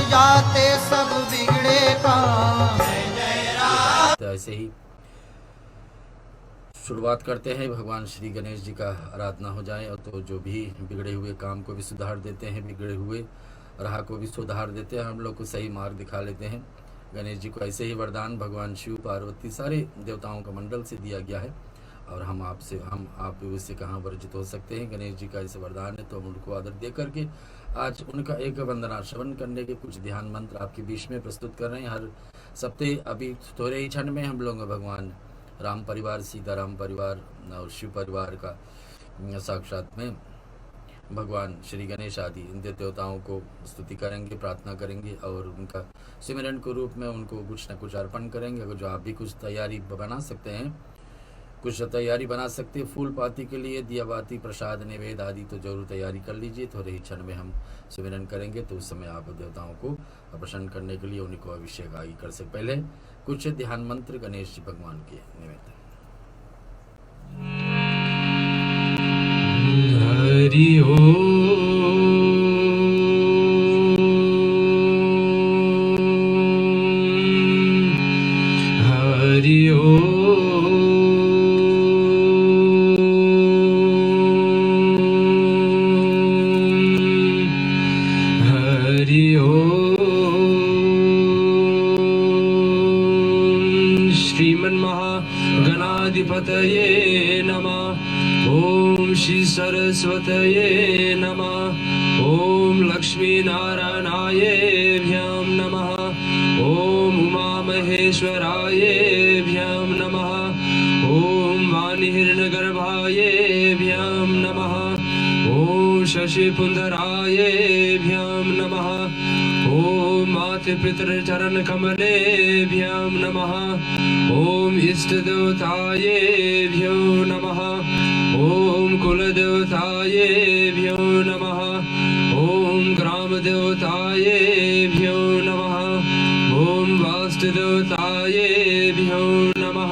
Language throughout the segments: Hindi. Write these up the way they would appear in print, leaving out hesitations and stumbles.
जाते सब बिगड़े काम। तो ऐसे ही शुरुआत करते हैं, भगवान श्री गणेश जी का आराधना हो जाए और तो जो भी बिगड़े हुए काम को भी सुधार देते हैं, बिगड़े हुए राह को भी सुधार देते हैं, हम लोग को सही मार्ग दिखा लेते हैं। गणेश जी को ऐसे ही वरदान भगवान शिव, पार्वती, सारे देवताओं का मंडल से दिया गया है और हम आप उससे कहाँ वर्जित हो सकते हैं। गणेश जी का ऐसे वरदान है तो हम उनको आदर दे करके आज उनका एक वंदना श्रवण करने के कुछ ध्यान मंत्र आपके बीच में प्रस्तुत कर रहे हैं। हर सप्ताह अभी थोड़े ही क्षण में हम लोग भगवान राम परिवार, सीताराम परिवार और शिव परिवार का साक्षात में भगवान श्री गणेश आदि इन देवताओं को स्तुति करेंगे, प्रार्थना करेंगे और उनका सिमरन के रूप में उनको कुछ न कुछ अर्पण करेंगे। अगर जो आप भी कुछ तैयारी बना सकते हैं, कुछ तैयारी बना सकते हैं फूल पाती के लिए, दिया बाती, प्रसाद, नैवेद्य आदि, तो जरूर तैयारी कर लीजिए। थोड़े ही क्षण में हम सिमरन करेंगे तो उस समय आप देवताओं को प्रसन्न करने के लिए उनको अभिषेक आदि कर सकते। पहले कुछ ध्यान मंत्र गणेश जी भगवान के निमित्त। हरि ओम, हरि ओम, हरि ओम। श्रीमन्महागणाधिपतये नमः। ओम श्री सरस्वतये नमः। ओम लक्ष्मी नारायणायेभ्यं नमः। ओम उमा महेश्वरायेभ्यं नमः। ओम वाणिहिरण्यगर्भायेभ्यं नमः। ओम शशिपुंडरायेभ्यं नमः। ओम मातृपितृचरणकमलेभ्यं नमः। ओम इष्टदेवतायेभ्यो नमः। ओम कुलदेवतायेभ्यो नमः। ओम ग्रामदेवतायेभ्यो नमः। ओम वास्तुदेवतायेभ्यो नमः।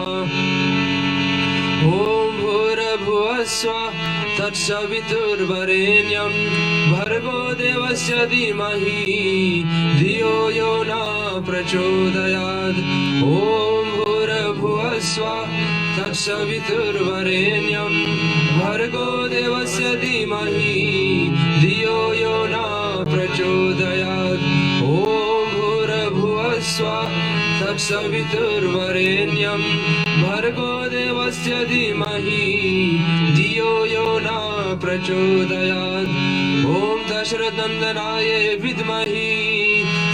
ओम भूर्भुवस्सुवः तत्सवितुर्वरेण्यं भर्गो देवस्य धीमहि धियो यो न प्रचोदयात्। ओम भूर्भुवस्सुवः तत्सवितुर्वरेण्यं भर्गो देवस्य धीमहि धियो यो न प्रचोदयात्। ओम भूर्भुवस्सुवः तत्सवितुर्वरेण्यं भर्गो देवस्य धीमहि धियो यो न प्रचोदयात्। ओम दशरथनंदनाय विद्महि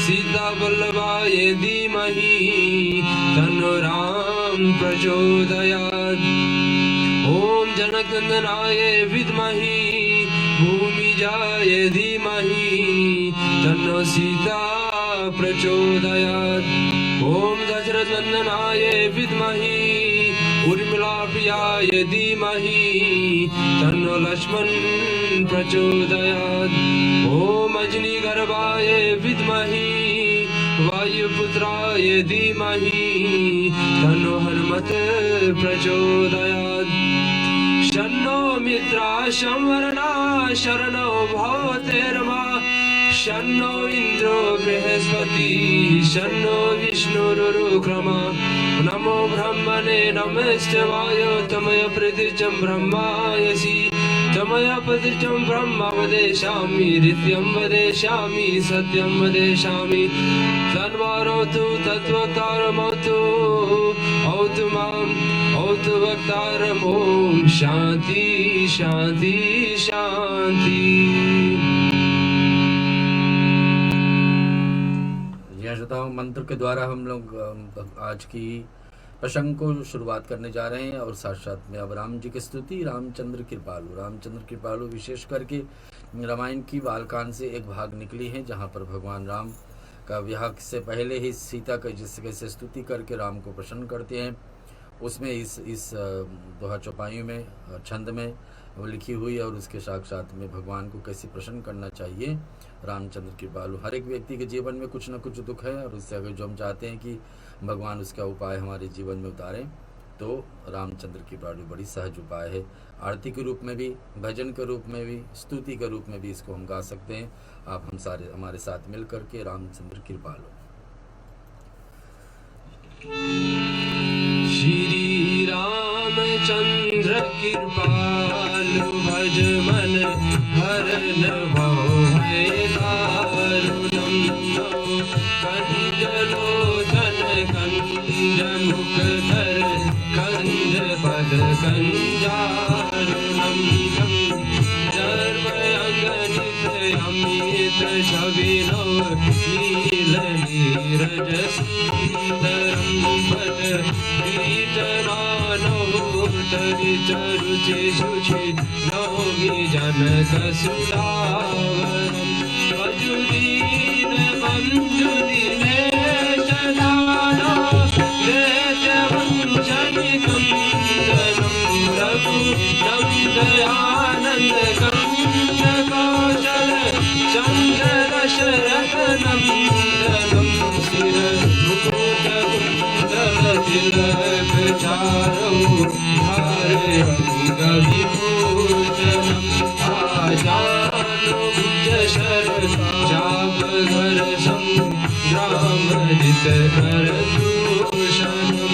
सीतावल्लभाय धीमहि तन्नो राम प्रचोदयात्। ओम जनकनंदनाय विद्महि भूमिजाय धीमहि तन्नो सीता प्रचोदयात्। ओम दशरथनंदनाय विद्महि उर्मिलाप्रियाय धीमहि तन्नो लक्ष्मण प्रचोदयात्। ओम अजनीगर्भाय विद्महि वायुपुत्राय धीमहि तन्नो हनुमत प्रचोदयात्। शन्नो मित्राः संवरणा शरणो भवतेर्मा। शन्नो इन्द्रो बृहस्पतिः शन्नो विष्णुरुक्रमः। नमो ब्रह्मणे नमस्तेवाय तमय प्रतीचं ब्रह्मायसि। तमय प्रतीचं ब्रह्म वदेशामि नित्यं वदेशामि सत्यं वदेशामि। तन्वारोतु तत्वक्तारमौतु औतु माम् औतु वक्तारम्। ॐ शान्ति शान्ति शान्ति। श्रोताओं, मंत्र के द्वारा हम लोग आज की प्रसंग को शुरुआत करने जा रहे हैं और साथ साथ में अब राम जी की स्तुति, रामचंद्र कृपालु विशेष करके रामायण की बालकांड से एक भाग निकली है जहाँ पर भगवान राम का विवाह से पहले ही सीता का जिस कैसे स्तुति करके राम को प्रसन्न करते हैं, उसमें इस दोहा चौपाइयों में छंद में वो लिखी हुई और उसके साक्षात में भगवान को कैसे प्रसन्न करना चाहिए। रामचंद्र कृपालु, हर एक व्यक्ति के जीवन में कुछ न कुछ दुख है और उससे अगर जो हम चाहते हैं कि भगवान उसका उपाय हमारे जीवन में उतारें तो रामचंद्र की प्राणु बड़ी सहज उपाय है। आरती के रूप में भी, भजन के रूप में भी, स्तुति के रूप में भी इसको हम गा सकते हैं। आप हम सारे हमारे साथ मिल करके रामचंद्र कृपालु। श्री रामचंद्र कृपालु भज मन हरन भव भय दारुणम कंजलोचन कंज मुखधर कंज पद कंजारुणम सर्वअगणित अमित छविनो नील नीरज सुंदरम पद तरि चरुचि शुचि नौमि जनक सुधावरम मजुरीन मंजुदिनेश दानो देश वंशनि कंदनम रघु नंदयानंद कंद कौशल चंद्र दशरथ नंदनम सिर मुकुट कुंडल तिलक चारौ धारे अंग विभूषणम आजानुज शर चाप घर संग्राम जित कर दूषणम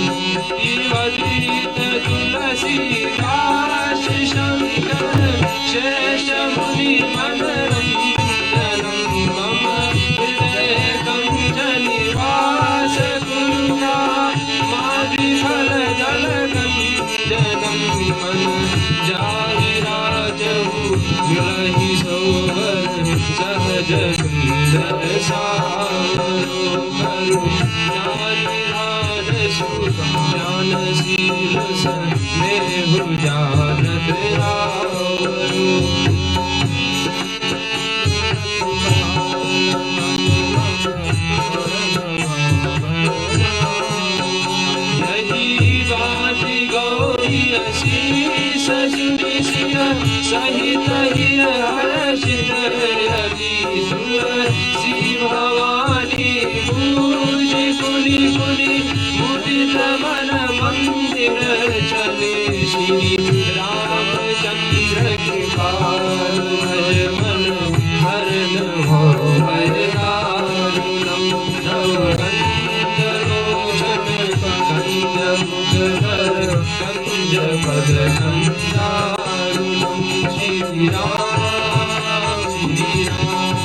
दिवदीत तुलसी दास शंकर शेष मुनि मनरंजनम मम हृदय कंज निवास कुरुना माधि फल जल कंजनम मन जाहि राजहु जुलहि सोवर सहज सुंदर सावरो करु ज्ञान शील स्नेहु जानत आवरो सहित हिय हर्षित हरि तुलसी भवानी पूजि पुनि पुनि मुदित मन मंदिर चले श्री रामचंद्र कृपालु भज मन हरन हो भय दारुणम कंज लोचन कंज मुखधर कंज पद कंजारुणम श्री राम श्री राम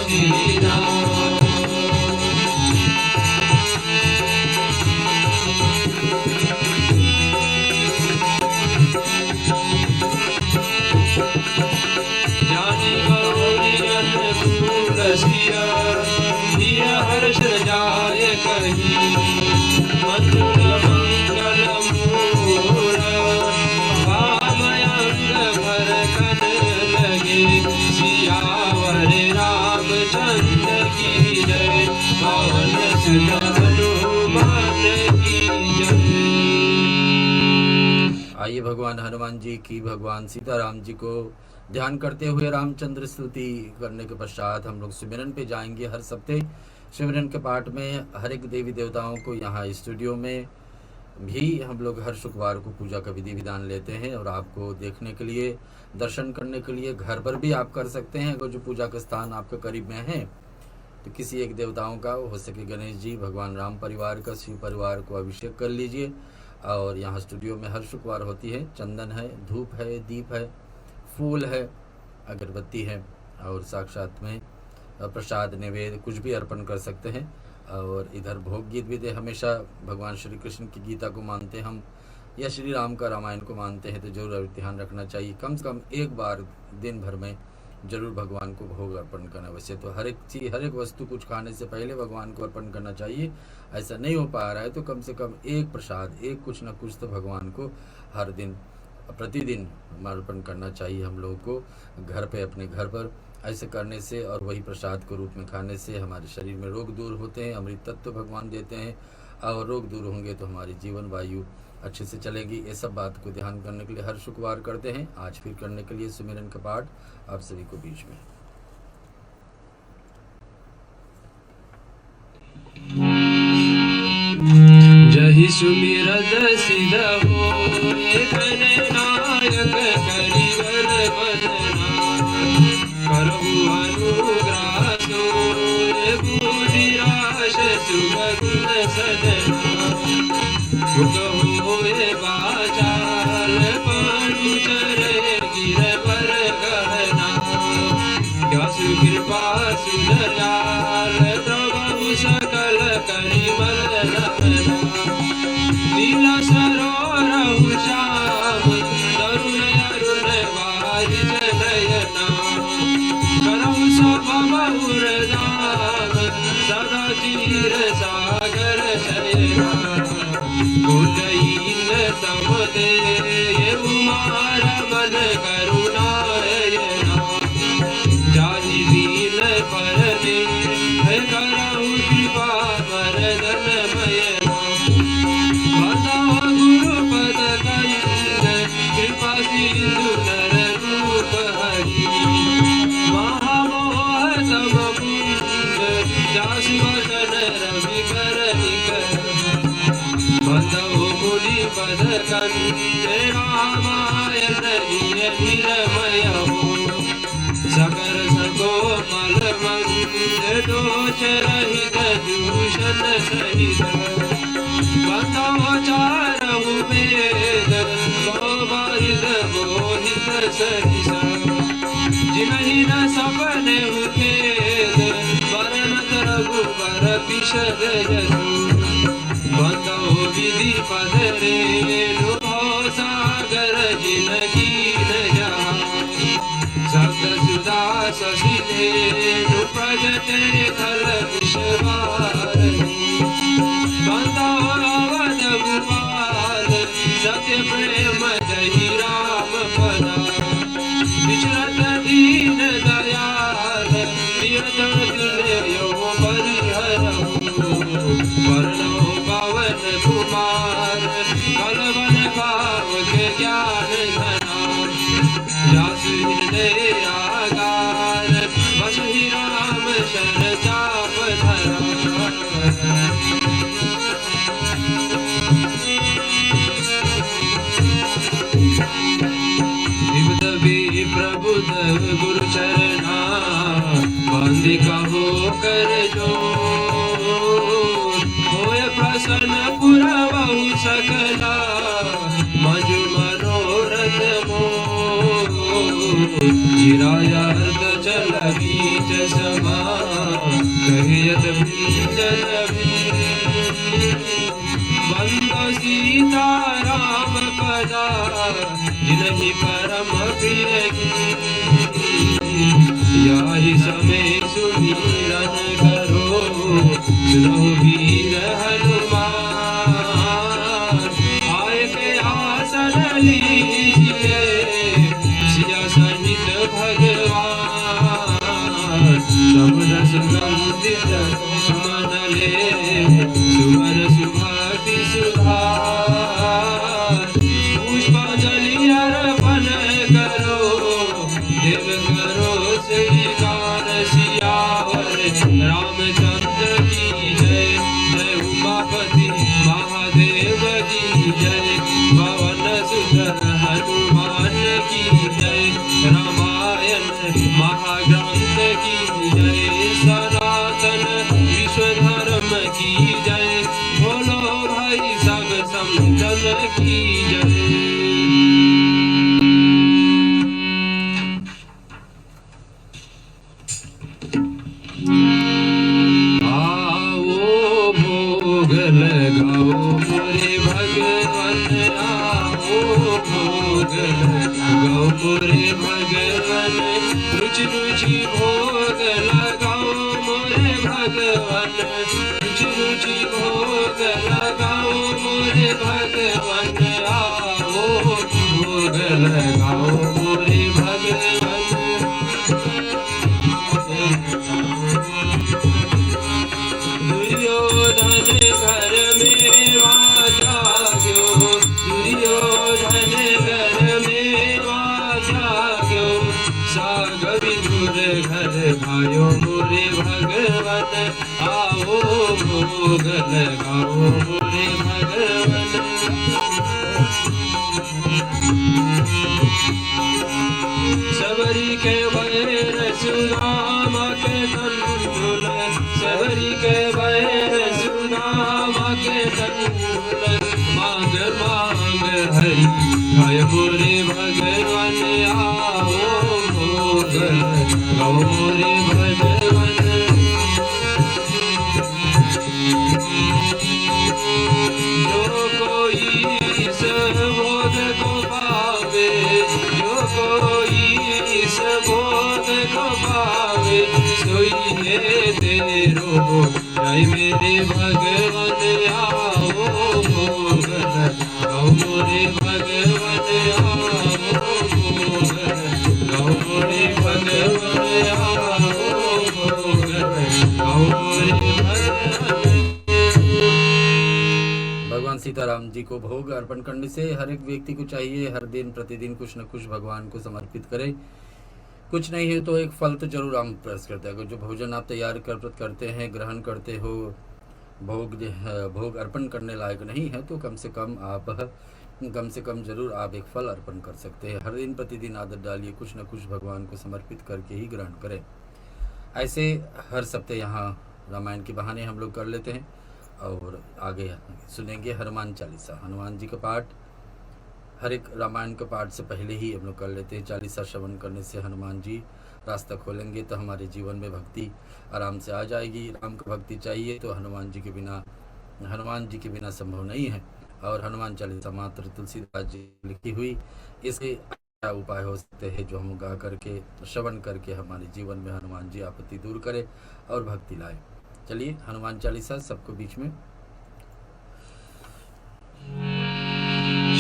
श्री राम जानि गौरी अनुकूल सिया हिय हर्ष जाय कही मधुर मंगल मूल भामयंग भर कन लगे सियावर रामचंद्र की जय पवन सुत हनुमान की जय। आइए भगवान हनुमान जी की, भगवान सीताराम जी को ध्यान करते हुए रामचंद्र स्तुति करने के पश्चात हम लोग सिमरन पे जाएंगे। हर सप्ते सिमरन के पाठ में हर एक देवी देवताओं को यहाँ स्टूडियो में भी हम लोग हर शुक्रवार को पूजा का विधि विधान लेते हैं, और आपको देखने के लिए, दर्शन करने के लिए घर पर भी आप कर सकते हैं। अगर जो पूजा का स्थान आपके करीब में है तो किसी एक देवताओं का, हो सके गणेश जी, भगवान राम परिवार का, शिव परिवार को अभिषेक कर लीजिए। और यहाँ स्टूडियो में हर शुक्रवार होती है। चंदन है, धूप है, दीप है, फूल है, अगरबत्ती है, और साक्षात में प्रसाद नैवेद्य कुछ भी अर्पण कर सकते हैं। और इधर भोग गीत भी दे। हमेशा भगवान श्री कृष्ण की गीता को मानते हैं हम, या श्री राम का रामायण को मानते हैं, तो जरूर ध्यान रखना चाहिए कम से कम एक बार दिन भर में जरूर भगवान को भोग अर्पण करना। वैसे तो हर एक चीज़, हर एक वस्तु कुछ खाने से पहले भगवान को अर्पण करना चाहिए। ऐसा नहीं हो पा रहा है तो कम से कम एक प्रसाद, एक कुछ न कुछ तो भगवान को हर दिन, प्रतिदिन अर्पण करना चाहिए हम लोगों को घर पे, अपने घर पर। ऐसे करने से और वही प्रसाद के रूप में खाने से हमारे शरीर में रोग दूर होते हैं, अमृत तत्व भगवान देते हैं, और रोग दूर होंगे तो हमारी जीवन वायु अच्छे से चलेगी। ये सब बात को ध्यान करने के लिए हर शुक्रवार करते हैं। आज फिर करने के लिए सुमिरन का पाठ आप सभी को बीच में। सुमिरत सिद्ध होए गणनायक करिवर वंदना करहु अनुग्रह सोए बुधिराश सुगंध सदना मुख होए बाचाल पांडुचर गिरवर गहना क्या सुकृपा सुदयाल प्रभु सकल करिवर नमना नीला सरोरहु श्याम तरुण अरुण वारिज नयना करहु सब बहुर दान सदा चीर सागर शयना कुलहीन समदे उमार मन करुणायना जाहि दीन परमे करहु कृपा वरदन मयना गुरुपद कंद कृपा सिंधु नर रूप हरि महामोहतम पुंज जासु वदन रवि कर निकर बंधु मुनि पद कंद रामायण निरमय हो सकर सकोमल मंद दोष रहित दूषण सहित बंधोचारहु वेद गोविद मोहित सरिस जिनहि न सपने खेद वरनत रघुबर पिशद यशु बंधो विधि पद रेणु सागर जिनकी जहाँ शब्द सुधा शशि धेनु प्रगटे खल विश्वारणी बंधवद भूपाल सत्य प्रेम जहि राम पदा विचरत दीन दयाल नियतन विनयो परिहरहु वर्णो पवन कुमार कलवन भाव के ज्ञान घना जासु हृदय आगार बसु ही राम शर चाप धरा प्रबुद गुरु चरना बंदिका हो कर जो होय प्रसन्न पुरवहु सकला मजु मनोरथ मोह गिरायत चल बीच समा कहियत भीजन बंदो सीता राम पदा जिनहि परम प्रिय याहि समय सुमिरन करो सुनो वीर हनुमान आय के आसन लीजिए सिया सहित भगवान समर सुगंधित सुमन ले सुमर सुभाति सुधार पुष्पांजलि अर्पण करो देव करो श्रीकार सियावर रामचंद्र की जय जय उमापति महादेव की जय पवन सुत हनुमान की जय रामायण महाग्रंथ की जय सनातन विश्व धर्म की जय बोलो भाई सब संतन की जय। आओ भोग लगाओ मोरे भगवान आओ भोग लगाओ मोरे भगवान रुचि रुचि भोग लगाओ मोरे भगवान रुचि रुचि भोग लगाओ मोरे भगवान आओ भोग लगाओ मोरे भगवान दुर्योधन घर में वाजा गयो दुर्योधन घर में वाजा गयो साग विदुर घर भायो जाग्यो मोरे भगवन, आओ भोग लगाओ मोरे भगवन। सबरी के बैर सुदामा के तंडुल, सबरी के बैर सुदामा के तंडुल, मांग मांग हरि गाय मोरे भगवन, आओ भोग लगाओ मोरे भगवन। जो कोई इस बोध को पावे, जो कोई इस बोध को पावे, सोई है तेरो जय मेरे भगवन, आओ भोग लगाओ मोरे भगवन, आओ भोग लगाओ मोरे भगवन, आओ भोग लगाओ मोरे भगवन। भगवान सीताराम जी को भोग अर्पण करने से हर एक व्यक्ति को चाहिए हर दिन प्रतिदिन कुछ न कुछ भगवान को समर्पित करें। कुछ नहीं है तो एक फल तो जरूर हम प्रयास करते हैं। अगर जो भोजन आप तैयार करते हैं, ग्रहण करते हो, भोग अर्पण करने लायक नहीं है तो कम से कम जरूर आप एक फल अर्पण कर सकते हैं। हर दिन प्रतिदिन आदत डालिए, कुछ न कुछ भगवान को समर्पित करके ही ग्रहण करें। ऐसे हर सप्ताह यहाँ रामायण के बहाने हम लोग कर लेते हैं और आगे सुनेंगे हनुमान चालीसा। हनुमान जी का पाठ हर एक रामायण के पाठ से पहले ही हम लोग कर लेते हैं। चालीसा श्रवण करने से हनुमान जी रास्ता खोलेंगे तो हमारे जीवन में भक्ति आराम से आ जाएगी। राम को भक्ति चाहिए तो हनुमान जी के बिना संभव नहीं है। और हनुमान चालीसा मात्र तुलसीदास जी लिखी हुई, इसके क्या उपाय हो सकते हैं जो हम गा करके श्रवण करके हमारे जीवन में हनुमान जी आपत्ति दूर करे और भक्ति लाए। चलिए हनुमान चालीसा सबको बीच में।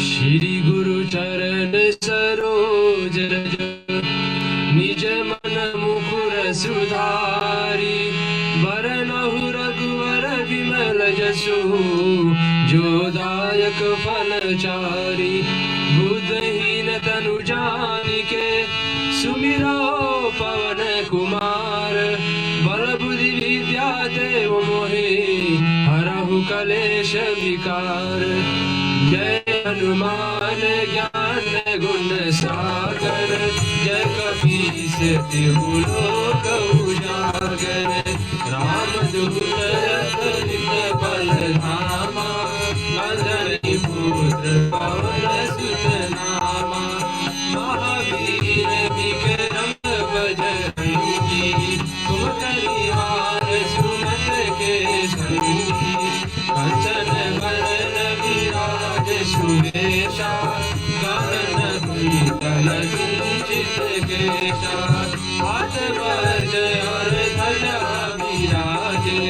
श्री गुरु चरण सरोज रज, निज मन मुकुर सुधारी, बरनहु रघुवर विमल जसु, जो दायक फलचारी। बुद्धहीन तनु जानिके, सुमिरो पवन कुमार, बल बुद्धि विद्या देव मोहे, हरहु कलेश विकार। जय हनुमान ज्ञान गुण सागर, जय कपीस तिहु लोक उजागर। रामदूत अतुलित बल धामा, अंजनी पुत्र पवन सुत नामा। महावीर विक्रम बजरंगी, कुमति हार सुमत के संगी। कंचन बरन विराज सुरेशा, गगन कुंडल कुंचित केशा। हाथ वज्र और ध्वजा विराजे,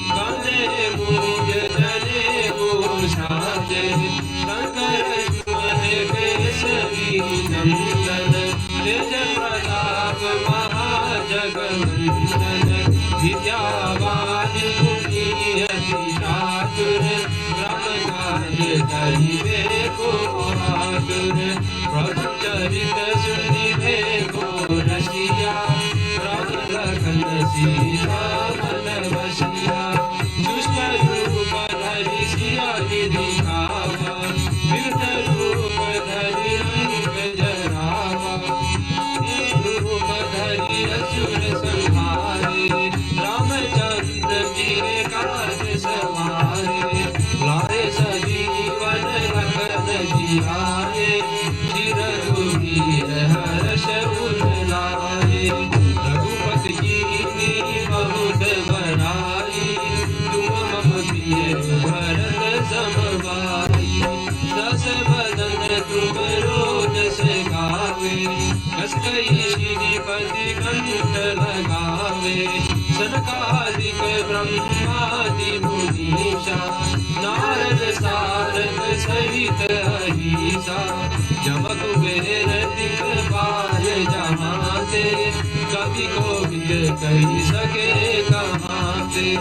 कांधे मूंज जनेऊ साजे। शंकर सुवन केसरी नंदन, तेज प्रताप महाजगवंदन। विद्यावान गुणी अति चातुर, ब्रह्म कार्य करिबे को आतुर। प्रभु चरित सुनिबे को रसिया, राम लखन सीता मन बसिया। दुष्ट रूप धरि सियाहि दिखावा, विकट रूप धरि रंग जरावा। रूप धरि असुर संहारे, रामचंद्र जी काज सवारे। लाए सजीवन लखन जियाए, चिरंजीव हर्ष उर लाए। रघुपति कीन्ही बहुत बड़ाई, तुम मम प्रिय भरत सम भाई। दस बदन तुम रोज से गावे, कस कई श्रीपति कंठ लगावे। सनकादिक ब्रह्मादि मुनीषा, नारद सारद सहित अहिसा। जब कुबेर दिखपाल जहाँ ते, कवि कोविद कही सके कहाँ ते।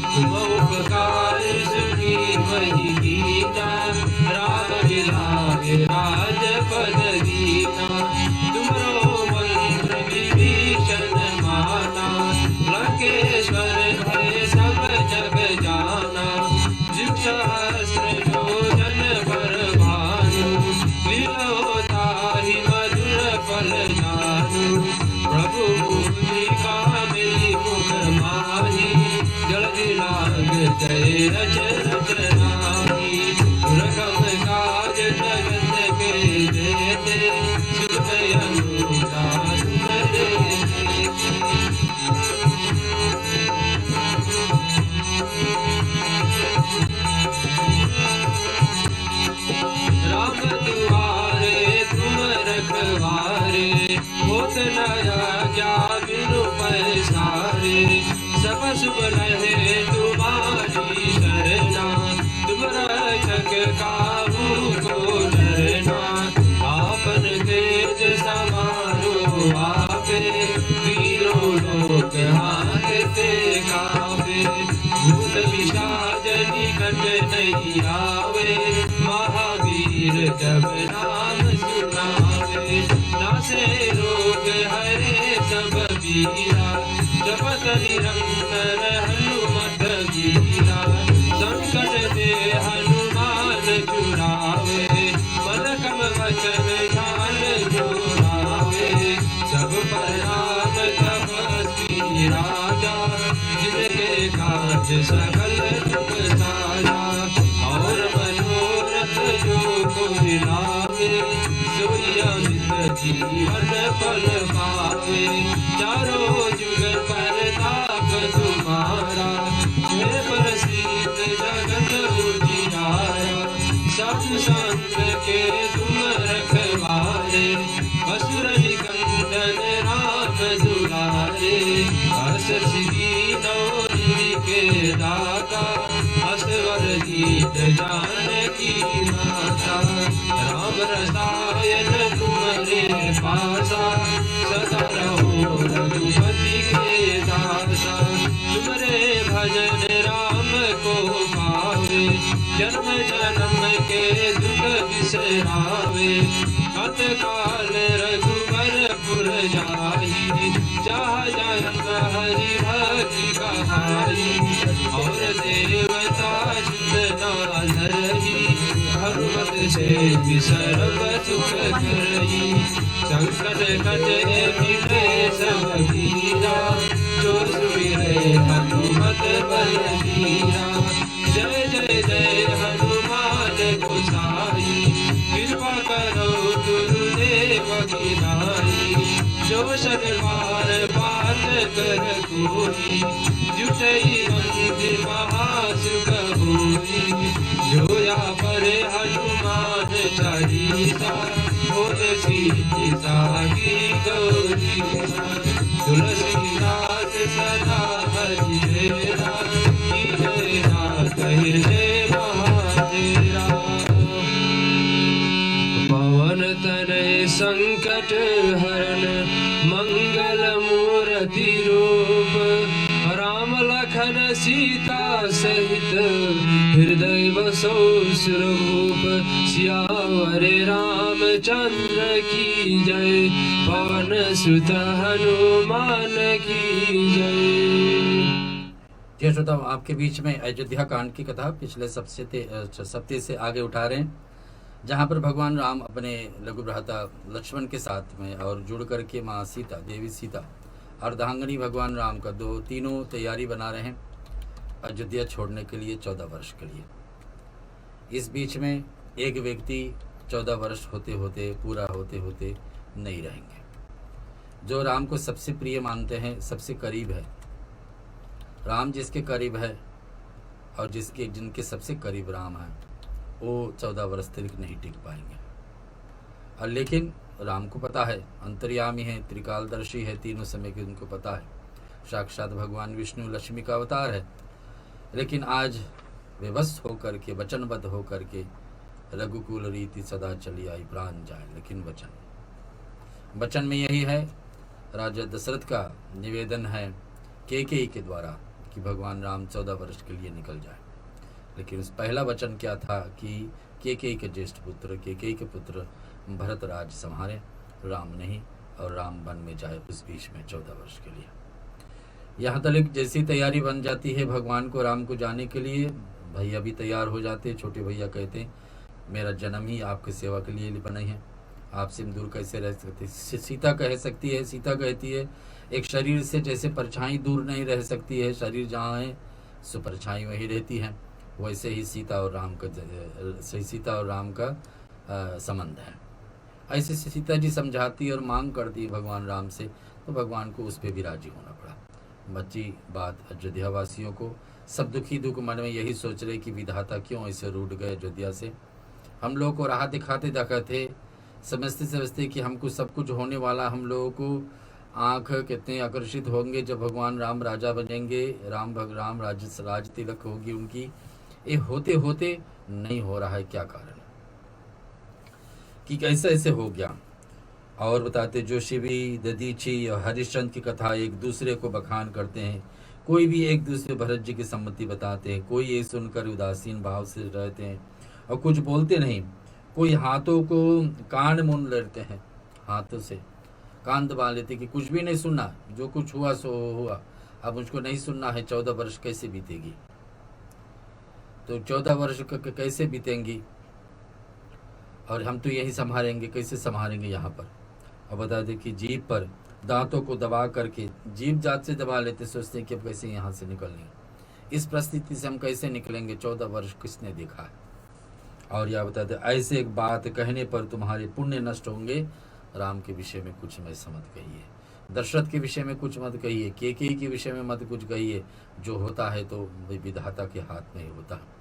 तुम उपकार सुनी वही कीना, राम मिलाए राजपद दीना। तुमरो मंत्र विभीषण माना, जग जय रच रचनाई दुर्गम काज जगत के देते सुख अनुराग देते राम दुआरे तुम रखवारे होत न क्या बिनु पैसारे सब शुभ रहे तुम्हारी शरणा तुम रक्षक काहू को डरना आपन तेज समारो आपे तीनों लोक हारते कावे भूत पिशाच निकट नहीं आवे महावीर जब नाम सुनावे नासे रोग हरे सब पीरा जपत निरंतर हनुमत वीरा संकट ते हनुमान छुड़ावे मन कम वचन ध्यान जोड़ावे सब पर राम तपस्वी राजा जिनके काज सकल सुख साजा और मनोरथ जो कोई लावे सोई अमित जीवन फल पावे चारों जुग परताप तुम्हारा हे प्रसिद्ध जगत उजियारा साधु संत के तुम रखवारे असुर निकंदन राम दुलारे हस सिद्धि के दाता असवर जीत जानकी माता राम रसायन तुम्हारे पासा सदा रहो रघुपति के दासा तुम्हारे भजन राम को पावे जन्म जन्म के दुख बिसरावे कत काल रघुबर पुर जाई जहाँ जन्म हरि भक्ति कहाई और देवता चिंतना धरही हनुमत से विसर्ग सुख करही संकट कटे मिटे सब पीरा जो सुमिरे हनुमत बलबीरा जय जय जय हनुमान गोसाई कृपा करो गुरुदेव की नाई जो सतबार बात कर कोई जुटई मंदिर महासुख होई जो या पर हनुमान चालीसा होत सीति सागी गौरी तुलसीदास सदा हरि तेरा की जय नाथ हृदय महातेरा पवन तनय संकट हरण मंगल मूर्ति रूप राम लखन सीता सहित हृदय बसो सुरभूप सियावर रामचंद्र की जय पवन सुत हनुमान की जय। जय श्रोताओ, आपके बीच में अयोध्या कांड की कथा पिछले सप्ताह से आगे उठा रहे हैं, जहाँ पर भगवान राम अपने लघु भ्राता लक्ष्मण के साथ में और जुड़ करके माँ सीता, देवी सीता, अर्धांगिनी भगवान राम का तीनों तैयारी बना रहे हैं अयोध्या छोड़ने के लिए 14 वर्ष के लिए। इस बीच में एक व्यक्ति 14 वर्ष होते होते पूरा होते होते नहीं रहेंगे, जो राम को सबसे प्रिय मानते हैं, सबसे करीब है। राम जिसके करीब है और जिनके सबसे करीब राम है, वो 14 वर्ष तक नहीं टिक पाएंगे। और लेकिन राम को पता है, अंतर्यामी है, त्रिकालदर्शी है, तीनों समय की उनको पता है, साक्षात भगवान विष्णु लक्ष्मी का अवतार है। लेकिन आज विवश होकर के, वचनबद्ध होकर के, रघुकुल रीति सदा चली आई प्राण जाए, लेकिन वचन में यही है, राजा दशरथ का निवेदन है कैकेयी के द्वारा कि भगवान राम 14 वर्ष के लिए निकल जाए। लेकिन उस पहला वचन क्या था कि कैकेयी के ज्येष्ठ पुत्र, कैकेयी के पुत्र भरत राज संभाले, राम नहीं, और राम वन में जाए उस बीच में 14 वर्ष के लिए। यहाँ तक जैसी तैयारी बन जाती है भगवान को, राम को जाने के लिए, भैया भी तैयार हो जाते। छोटे भैया कहते हैं मेरा जन्म ही आपकी सेवा के लिए बना है, आपसे हम दूर कैसे रह सकते। सीता कह सकती है, सीता कहती है एक शरीर से जैसे परछाई दूर नहीं रह सकती है, शरीर जहाँ है सुपरछाई वही रहती हैं। वैसे ही सीता और राम का संबंध है। ऐसे से सीता जी समझाती और मांग करती भगवान राम से, तो भगवान को उस पर भी राजी होना पड़ा। बची बात अयोध्या वासियों को, सब दुखी दुख मन में यही सोच रहे कि विधाता क्यों ऐसे रूठ गए अयोध्या से। हम लोगों को राह दिखाते दिखाते समझते कि हमको सब कुछ होने वाला, हम लोगों को आँख कितने आकर्षित होंगे जब भगवान राम राजा बनेंगे, राम राज तिलक होगी उनकी। ये होते होते नहीं हो रहा है, क्या कारण कि कैसे ऐसे हो गया। और बताते जोशी भी, ददीची और हरिश्चंद्र की कथा एक दूसरे को बखान करते हैं। कोई भी एक दूसरे भरत जी की सम्मति बताते हैं, कोई ये सुनकर उदासीन भाव से रहते हैं और कुछ बोलते नहीं। कोई हाथों को कान मुन लेते हैं, हाथों से कान दबा लेते कि कुछ भी नहीं सुनना, जो कुछ हुआ सो हुआ, अब मुझको नहीं सुनना है। 14 वर्ष कैसे बीतेगी, तो 14 वर्ष कैसे बीतेंगी, और हम तो यही संभालेंगे, कैसे संभालेंगे यहाँ पर। और बता दें कि जीभ पर दांतों को दबा करके जीभ जात से दबा लेते, सोचते हैं कि अब कैसे यहाँ से निकलेंगे, इस परिस्थिति से हम कैसे निकलेंगे, 14 वर्ष किसने देखा है। और यह बताते ऐसे एक बात कहने पर तुम्हारे पुण्य नष्ट होंगे। राम के विषय में कुछ मत कहिए, दशरथ के विषय में कुछ मत कहिए, केकई के विषय में मत कुछ कहिए। जो होता है तो विधाता के हाथ में ही होता है,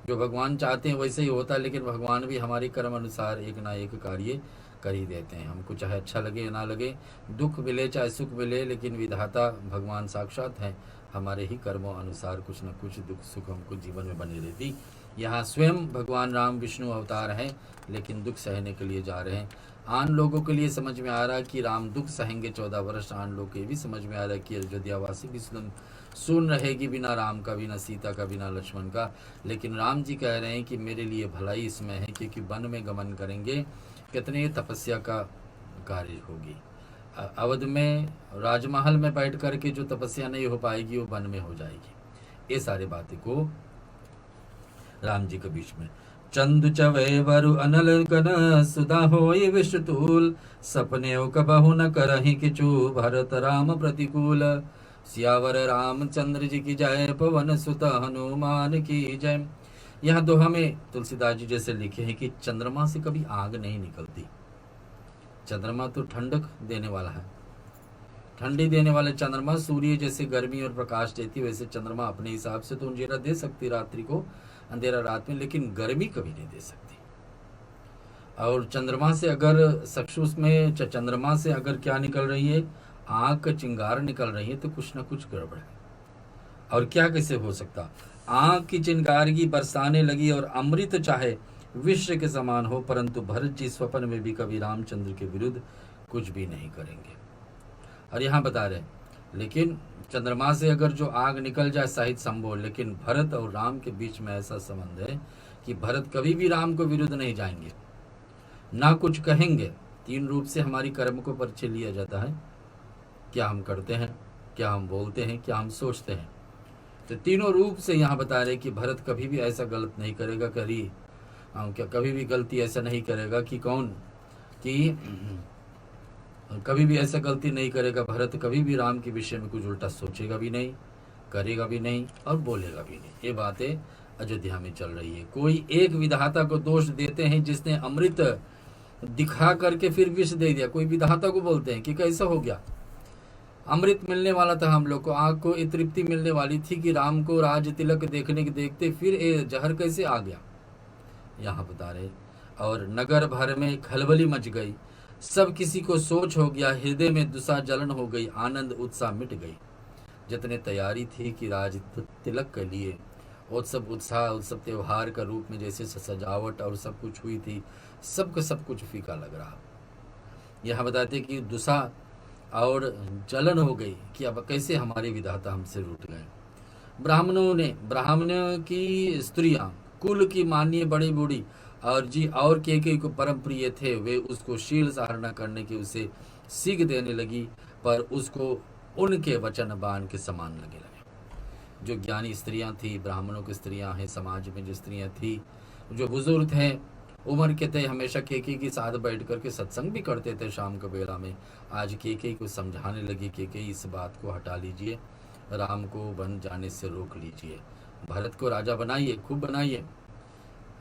जो भगवान चाहते हैं वैसे ही होता है। लेकिन भगवान भी हमारे कर्म अनुसार एक ना एक कार्य कर ही देते हैं, हमको चाहे अच्छा लगे या ना लगे, दुख मिले चाहे सुख मिले, लेकिन विधाता भगवान साक्षात हैं। हमारे ही कर्मों अनुसार कुछ न कुछ दुख सुख हमको जीवन में बनी रहती। यहाँ स्वयं भगवान राम विष्णु अवतार हैं, लेकिन दुख सहने के लिए जा रहे हैं। आन लोगों के लिए समझ में आ रहा है कि राम दुख सहेंगे 14 वर्ष, आन लोग के भी समझ में आ रहा है कि अयोध्यावासी भी सुन रहेगी बिना राम का, बिना सीता का, बिना लक्ष्मण का। लेकिन राम जी कह रहे हैं कि मेरे लिए भलाई इसमें है, क्योंकि वन में गमन करेंगे, कितने तपस्या का कार्य होगी। अवध में राजमहल में बैठ कर के जो तपस्या नहीं हो पाएगी वो वन में हो जाएगी। ये सारे बातें को राम जी के बीच में चंदु चवै वरु अनल कन सुधा होय विष्णुतूल, सपने कबहु न करहि किचु भरत राम प्रतिकूल। सियावर रामचंद्र जी की जय, पवन सुत हनुमान की जय। यहाँ दोहा में तुलसीदास जी जैसे लिखे हैं कि चंद्रमा से कभी आग नहीं निकलती। चंद्रमा तो ठंडक देने वाला है, ठंडी देने वाले चंद्रमा, सूर्य जैसे गर्मी और प्रकाश देती, वैसे चंद्रमा अपने हिसाब से तो अंधेरा दे सकती रात्रि को, अंधेरा रात में, लेकिन गर्मी कभी नहीं दे सकती। और चंद्रमा से अगर चक्षुष में चंद्रमा से अगर क्या निकल रही है, आग का चिंगार निकल रही है, तो कुछ ना कुछ गड़बड़ है। और क्या कैसे हो सकता, आग की चिंगारगी बरसाने लगी और अमृत चाहे विश्व के समान हो, परंतु भरत जी स्वप्न में भी कभी रामचंद्र के विरुद्ध कुछ भी नहीं करेंगे। और यहाँ बता रहे, लेकिन चंद्रमा से अगर जो आग निकल जाए साहित संभव, लेकिन भरत और राम के बीच में ऐसा संबंध है कि भरत कभी भी राम को विरुद्ध नहीं जाएंगे, ना कुछ कहेंगे। 3 रूप से हमारी कर्म को परिचय लिया जाता है, क्या हम करते हैं, क्या हम बोलते हैं, क्या हम सोचते हैं। तो तीनों रूप से यहाँ बता रहे कि भरत कभी भी ऐसा गलत नहीं करेगा, क्या कभी भी गलती ऐसा नहीं करेगा कि कभी भी ऐसा गलती नहीं करेगा। भरत कभी भी राम के विषय में कुछ उल्टा सोचेगा भी नहीं, करेगा भी नहीं और बोलेगा भी नहीं। ये बातें अयोध्या में चल रही है। कोई एक विधाता को दोष देते हैं जिसने अमृत दिखा करके फिर विष दे दिया, कोई विधाता को बोलते हैं कि कैसा हो गया, अमृत मिलने वाला था हम लोग को, आग को तृप्ति मिलने वाली थी कि राम को राज तिलक देखने के देखते फिर ये जहर कैसे आ गया, यहाँ बता रहे। और नगर भर में खलबली मच गई, सब किसी को सोच हो गया, हृदय में दुसा जलन हो गई, आनंद उत्साह मिट गई। जितने तैयारी थी कि राज तिलक के लिए उत्सव त्योहार का रूप में जैसे सजावट और सब कुछ हुई थी, सब कुछ फीका लग रहा। यह बताते कि दुसा और जलन हो गई कि अब कैसे हमारे विधाता हमसे रूठ गए। ब्राह्मणों की स्त्रियां, कुल की मानिए बड़ी बूढ़ी और केकई को परम प्रिय थे, वे उसको शील सहारना करने की उसे सीख देने लगी, पर उसको उनके वचन बाण के समान लगे। जो ज्ञानी स्त्रियां थी, ब्राह्मणों की स्त्रियां हैं, समाज में जो स्त्रियां थी, जो बुजुर्ग थे, उम्र के थे, हमेशा केकई के साथ बैठ करके सत्संग भी करते थे शाम के बेला में। आज केकई को समझाने लगी, केकई इस बात को हटा लीजिए, राम को वन जाने से रोक लीजिए। भरत को राजा बनाइए, खूब बनाइए।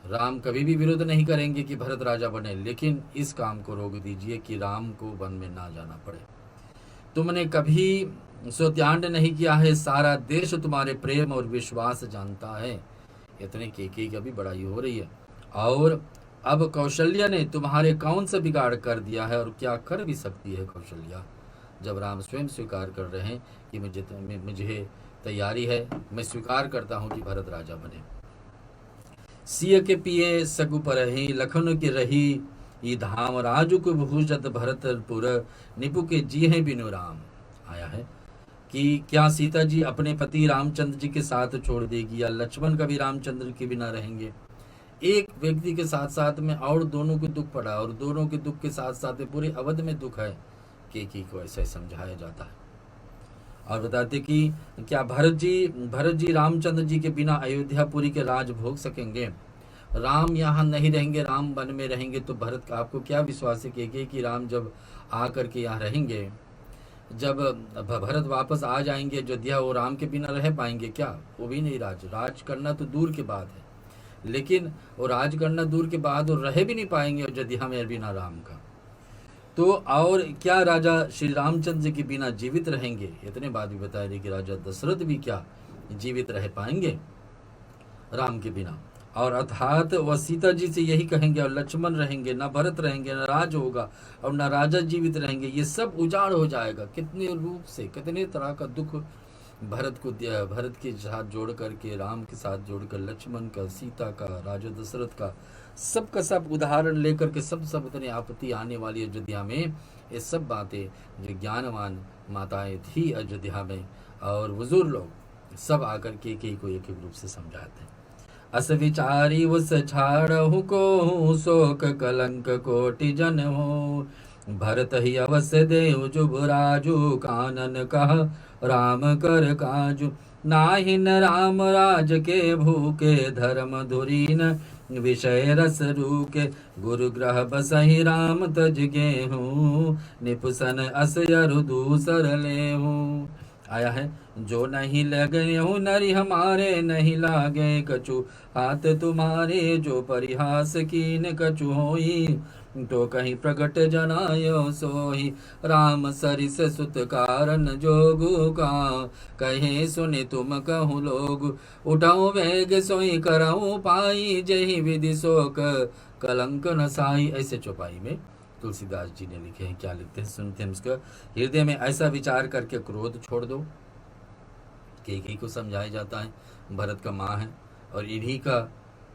राम कभी भी विरोध नहीं करेंगे कि भरत राजा बने, लेकिन इस काम को रोक दीजिए कि राम को वन में ना जाना पड़े। तुमने कभी स्वत्याग नहीं किया है, सारा देश तुम्हारे प्रेम और विश्वास जानता है। इतने केकई का भी बड़ाई हो रही है। और अब कौशल्या ने तुम्हारे कौन सा बिगाड़ कर दिया है, और क्या कर भी सकती है कौशल्या, जब राम स्वयं स्वीकार कर रहे हैं कि मुझे तैयारी है, मैं स्वीकार करता हूं कि भरत राजा बने। सिय के पिए सगु परहि, लखन के रही ये धाम, राजु को भूषत भरतपुर, निपु के जी हैं बिनु राम। आया है कि क्या सीता जी अपने पति रामचंद्र जी के साथ छोड़ देगी, या लक्ष्मण कभी रामचंद्र के बिना रहेंगे। एक व्यक्ति के साथ साथ में और दोनों को दुख पड़ा, और दोनों के दुख के साथ साथ में पूरे अवध में दुख है। केकई को ऐसा समझाया जाता है और बताते कि क्या भरत जी रामचंद्र जी के बिना अयोध्यापुरी के राज भोग सकेंगे। राम यहाँ नहीं रहेंगे, राम वन में रहेंगे, तो भरत का आपको क्या विश्वास है कि राम जब आकर के यहाँ रहेंगे, जब भरत वापस आ जाएंगे अयोध्या, वो राम के बिना रह पाएंगे क्या? वो भी नहीं। राज करना तो दूर की बात है, लेकिन वो राज करना दूर के बाद वो रह भी नहीं पाएंगे अयोध्या में बिना राम का। तो और क्या राजा श्री रामचंद्र जी के बिना जीवित रहेंगे? इतने बात भी बता रहे कि राजा दशरथ भी क्या जीवित रह पाएंगे राम के बिना। और अर्थात वह सीता जी से यही कहेंगे, और लक्ष्मण रहेंगे, ना भरत रहेंगे, ना राज होगा, और ना राजा जीवित रहेंगे, ये सब उजाड़ हो जाएगा। कितने रूप से, कितने तरह का दुख भरत के साथ जोड़ करके, राम के साथ जोड़कर, लक्ष्मण का, सीता का, राजा दशरथ का, सबका सब उदाहरण लेकर के सब इतनी आपत्ति आने वाली अयोध्या में। ये सब बातें जो ज्ञानवान माताएं थी अयोध्या में और बुजुर्ग लोग, सब आकर के एक एक रूप से समझाते हैं। अस विचारी उस छाड़हु को, शोक कलंक कोटि जन हो, भरत ही अवश्य देव जुब राजू, कानन कह राम कर काजू, नाहिन राम राज के भूके, धर्म धुरीन विषय रस रूके, गुरु ग्रह बसहि राम तज गेहूँ, निपुसन अस यरु दूसर लेहूँ। आया है, जो नहीं लगे हूँ नरी हमारे, नहीं लागे कछु हाथ तुम्हारे, जो परिहास कीन कछु होई, तो कहीं प्रकट जनायो सोही, राम सरिस सुत कारण जोगु का, कहे सुने तुम कहूँ लोग, उठाऊं वेग सोई कराऊं पाई, जही विधि शोक कलंक नसाई। ऐसे चौपाई में तुलसीदास जी ने लिखे हैं। क्या लिखते हैं, सुनते हैं उसका। हृदय में ऐसा विचार करके क्रोध छोड़ दो। केकई को समझाया जाता है, भरत का माँ है, और इन्हीं का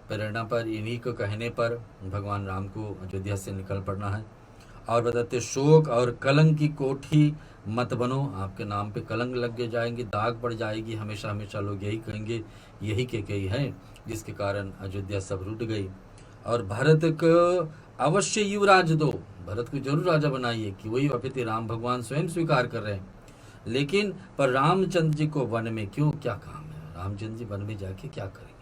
प्रेरणा पर, इन्हीं को कहने पर भगवान राम को अयोध्या से निकल पड़ना है। और बताते, शोक और कलंक की कोठी मत बनो, आपके नाम पे कलंक लग जाएंगे, दाग पड़ जाएगी, हमेशा हमेशा लोग यही कहेंगे यही केकई है, जिसके कारण अयोध्या सब रुट गई। और भरत को अवश्य युवराज दो, भरत को जरूर राजा बनाइए, कि वही वापित राम भगवान स्वयं स्वीकार कर रहे हैं। लेकिन पर रामचंद्र जी को वन में क्यों, क्या काम है? रामचंद्र जी वन में जाके क्या करेंगे?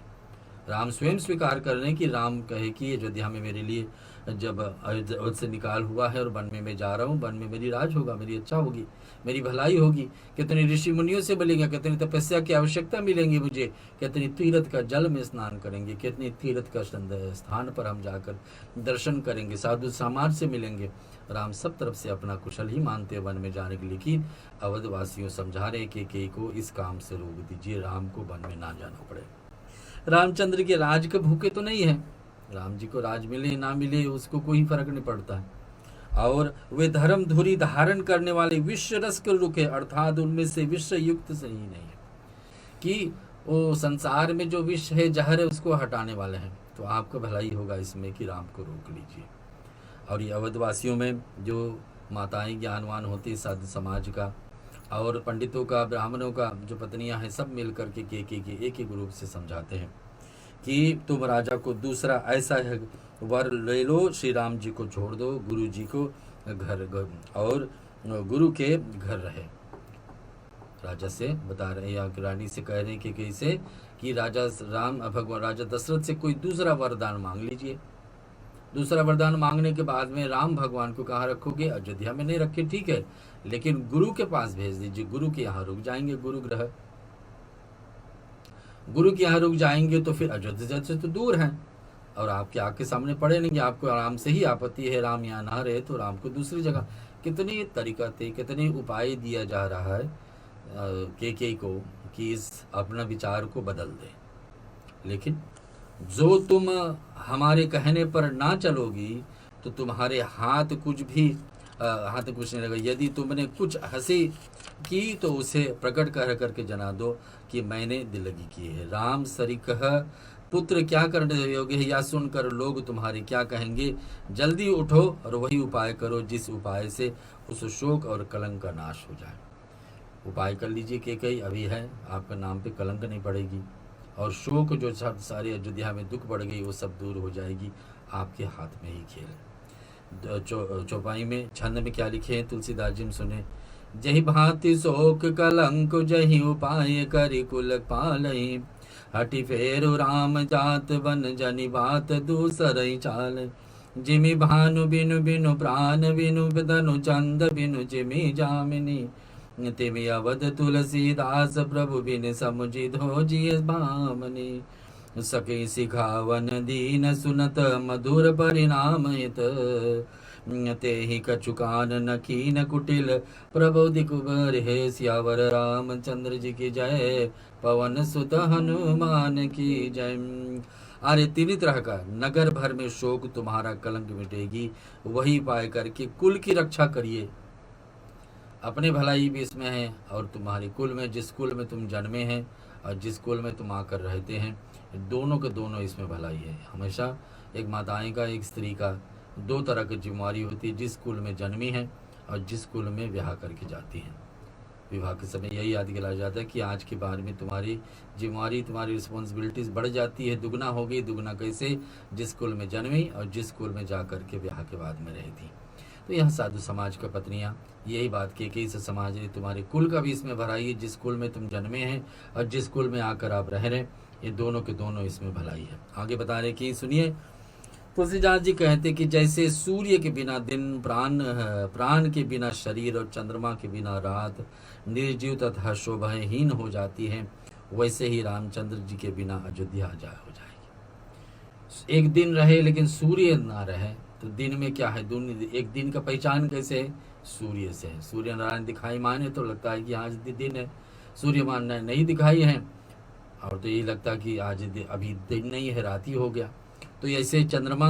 राम स्वयं स्वीकार कर रहे हैं कि राम कहे कि अयोध्या में मेरे लिए जब अयोध्या से निकाल हुआ है और वन में मैं जा रहा हूँ, वन में मेरी राज होगा, मेरी अच्छा होगी, मेरी भलाई होगी। कितने ऋषि मुनियों से मिलेंगे, कितनी तपस्या की आवश्यकता मिलेंगी मुझे, कितनी तीर्थ का जल में स्नान करेंगे, कितनी तीर्थ का स्थान पर हम जाकर दर्शन करेंगे, साधु समाज से मिलेंगे। राम सब तरफ से अपना कुशल ही मानते वन में जाने के, लेकिन अवधवासियों समझा रहे कि को इस काम से रोक दीजिए, राम को वन में ना जाना पड़े। रामचंद्र के राज के भूखे तो नहीं है, राम जी को राज मिले ना मिले उसको कोई फर्क नहीं पड़ता है। और वे धर्म धुरी धारण करने वाले विश्व रस के रुके, अर्थात उनमें से विश्व युक्त सही नहीं है, कि वो संसार में जो विश्व है, जहर है, उसको हटाने वाले हैं। तो आपको भलाई होगा इसमें कि राम को रोक लीजिए। और ये अवधवासियों में जो माताएं ज्ञानवान होती, साधु समाज का और पंडितों का, ब्राह्मणों का जो पत्नियां हैं, सब मिल करके एक एक रूप से समझाते हैं कि तुम राजा को दूसरा ऐसा है वर ले लो, श्री राम जी को छोड़ दो, गुरु जी को घर और गुरु के घर रहे। राजा से बता रहे हैं, या रानी से कह रहे हैं कि कैसे कि राजा राम भगवान राजा दशरथ से कोई दूसरा वरदान मांग लीजिए। दूसरा वरदान मांगने के बाद में राम भगवान को कहाँ रखोगे? अयोध्या में नहीं रखे, ठीक है, लेकिन गुरु के पास भेज दीजिए, गुरु के यहाँ रुक जाएंगे। गुरु ग्रह गुरु के यहाँ रुक जाएंगे तो फिर अयोध्या से तो दूर हैं और आपके आँख के सामने पड़े नहीं। आपको आराम से ही आपत्ति है राम यहाँ ना रहे तो राम को दूसरी जगह। कितनी तरीक़ाते, कितनी उपाय दिया जा रहा है के को कि इस अपना विचार को बदल दे। लेकिन जो तुम हमारे कहने पर ना चलोगी तो तुम्हारे हाथ कुछ नहीं लगेगा। यदि तुमने कुछ हंसी की तो उसे प्रकट कर करके जना दो कि मैंने दिलगी की है। राम सरिकह पुत्र क्या करने योग्य है, या सुनकर लोग तुम्हारे क्या कहेंगे। जल्दी उठो और वही उपाय करो जिस उपाय से उस शोक और कलंक का नाश हो जाए। उपाय कर लीजिए केकई, अभी है, आपका नाम पे कलंक नहीं पड़ेगी और शोक जो सब सारे अयोध्या में दुख बढ़ गई वो सब दूर हो जाएगी। आपके हाथ में ही खेल है। चौपाई में छंद में क्या लिखे हैं तुलसीदास जी में सुने। जही भांति शोक कलंक जही उपाय करि कुल पालहि, हटि फेरु राम जात बन जनि बात दूसरई चाल। जिमि भानु बिनु बिनु प्राण बिनु धनु चंद बिनु जिमि जामिनी, तिमि अवध तुलसीदास प्रभु बिन समुझि धोजिय भामनी। सके सिखावन दीन सुनत मधुर परिणाम हित, तेहि कछुकान नकीन कुटिल प्रबोधि कुबर हे। सियावर रामचंद्र जी की जय, पवन सुत हनुमान की जय। अरे तीन तरह का नगर भर में शोक तुम्हारा कलंक मिटेगी, वही पाए करके कुल की रक्षा करिए। अपने भलाई भी इसमें है और तुम्हारे कुल में, जिस कुल में तुम जन्मे हैं और जिस कुल में तुम आकर रहते हैं, दोनों के दोनों इसमें भलाई है। हमेशा एक माताएं का, एक स्त्री का दो तरह की जिम्मेवारी होती है, जिस कुल में जन्मी है और जिस कुल में ब्याह करके जाती हैं। विवाह के समय यही याद दिलाया जाता है कि आज के बारे में तुम्हारी जिम्मेवारी, तुम्हारी रिस्पॉन्सिबिलिटीज़ बढ़ जाती है, दुगना हो गई। दुगना कैसे? जिस कुल में जन्मी और जिस कुल में जा कर के ब्याह के बाद में रही थी। तो यह साधु समाज का पत्नियाँ यही बात के से समाज है, तुम्हारे कुल का भी इसमें भलाई है। जिस कुल में तुम जन्मे हैं और जिस कुल में आकर आप रह रहे, ये दोनों के दोनों इसमें भलाई है। आगे बता रहे कि सुनिए, तुलसीदास जी कहते कि जैसे सूर्य के बिना दिन, प्राण के बिना शरीर और चंद्रमा के बिना रात निर्जीव तथा शोभाहीन हो जाती है, वैसे ही रामचंद्र जी के बिना अयोध्या हो जाएगी। एक दिन रहे लेकिन सूर्य ना रहे तो दिन में क्या है? एक दिन का पहचान कैसे है? सूर्य से है। सूर्य नारायण दिखाई माने तो लगता है कि आज दिन है। सूर्य मान नहीं दिखाई है और तो यही लगता कि आज अभी दिन नहीं है, रात ही हो गया। तो ऐसे चंद्रमा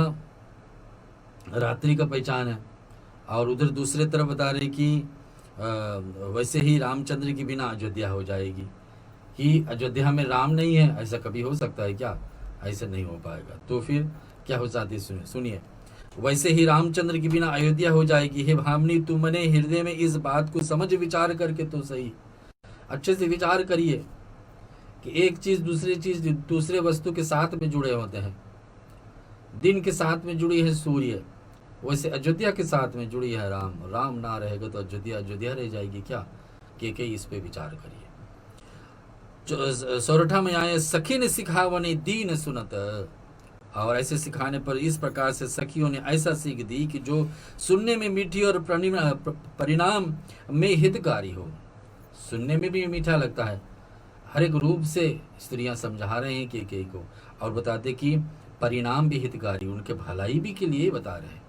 रात्रि का पहचान है। और उधर दूसरे तरफ बता रहे कि वैसे ही रामचंद्र के बिना अयोध्या हो जाएगी। कि अयोध्या में राम नहीं है, ऐसा कभी हो सकता है क्या? ऐसा नहीं हो पाएगा। तो फिर क्या हो जाती? सुनिए, वैसे ही रामचंद्र के बिना अयोध्या हो जाएगी। हे भामनी, तुमने हृदय में इस बात को समझ विचार करके तो सही, अच्छे से विचार करिए कि एक चीज दूसरे वस्तु के साथ में जुड़े होते हैं। दिन के साथ में जुड़ी है सूर्य, वैसे अयोध्या के साथ में जुड़ी है राम। राम ना रहेगा तो अयोध्या रह जाएगी क्या? के इस पे विचार करिए। सोरठा में आए, सखी ने सिखावने दीन सुनत। और ऐसे सिखाने पर इस प्रकार से सखियों ने ऐसा सीख दी कि जो सुनने में मीठी और परिणाम में हितकारी हो। सुनने में भी मीठा लगता है। हर एक रूप से स्त्रियां समझा रहे हैं के को और बताते कि परिणाम भी हितकारी, उनके भलाई भी के लिए बता रहे हैं।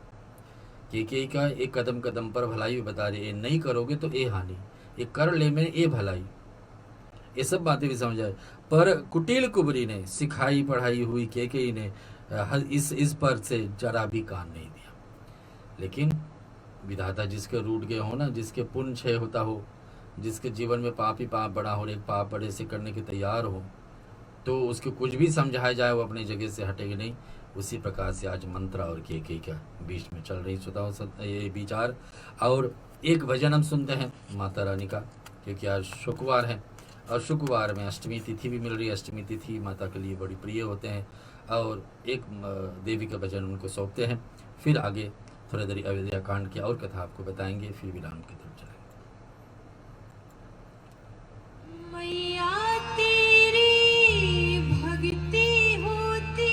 के का एक कदम कदम पर भलाई भी बता रहे, ये नहीं करोगे तो ये हानि, ये कर ले में ये भलाई, ये सब बातें भी समझ आए। पर कुटिल कुबरी ने, सिखाई पढ़ाई हुई के ने इस पर से जरा भी कान नहीं दिया। लेकिन विधाता जिसके रूठ गए हो ना, जिसके पुण्य क्षय होता हो, जिसके जीवन में पाप ही पाप बड़ा हो, एक पाप बड़े से करने के तैयार हो, तो उसको कुछ भी समझाया जाए वो अपनी जगह से हटेगी नहीं। उसी प्रकार से आज मंत्रा और के का बीच में चल रही ये विचार। और एक भजन हम सुनते हैं माता रानी का, क्योंकि आज शुक्रवार है और शुक्रवार में अष्टमी तिथि भी मिल रही है। अष्टमी तिथि माता के लिए बड़ी प्रिय होते हैं और एक देवी का भजन उनको सौंपते हैं। फिर आगे थोड़ी देरी अयोध्या कांड की और कथा आपको बताएंगे, फिर विराम की तरफ चलेंगे। मैया तेरी भक्ति होती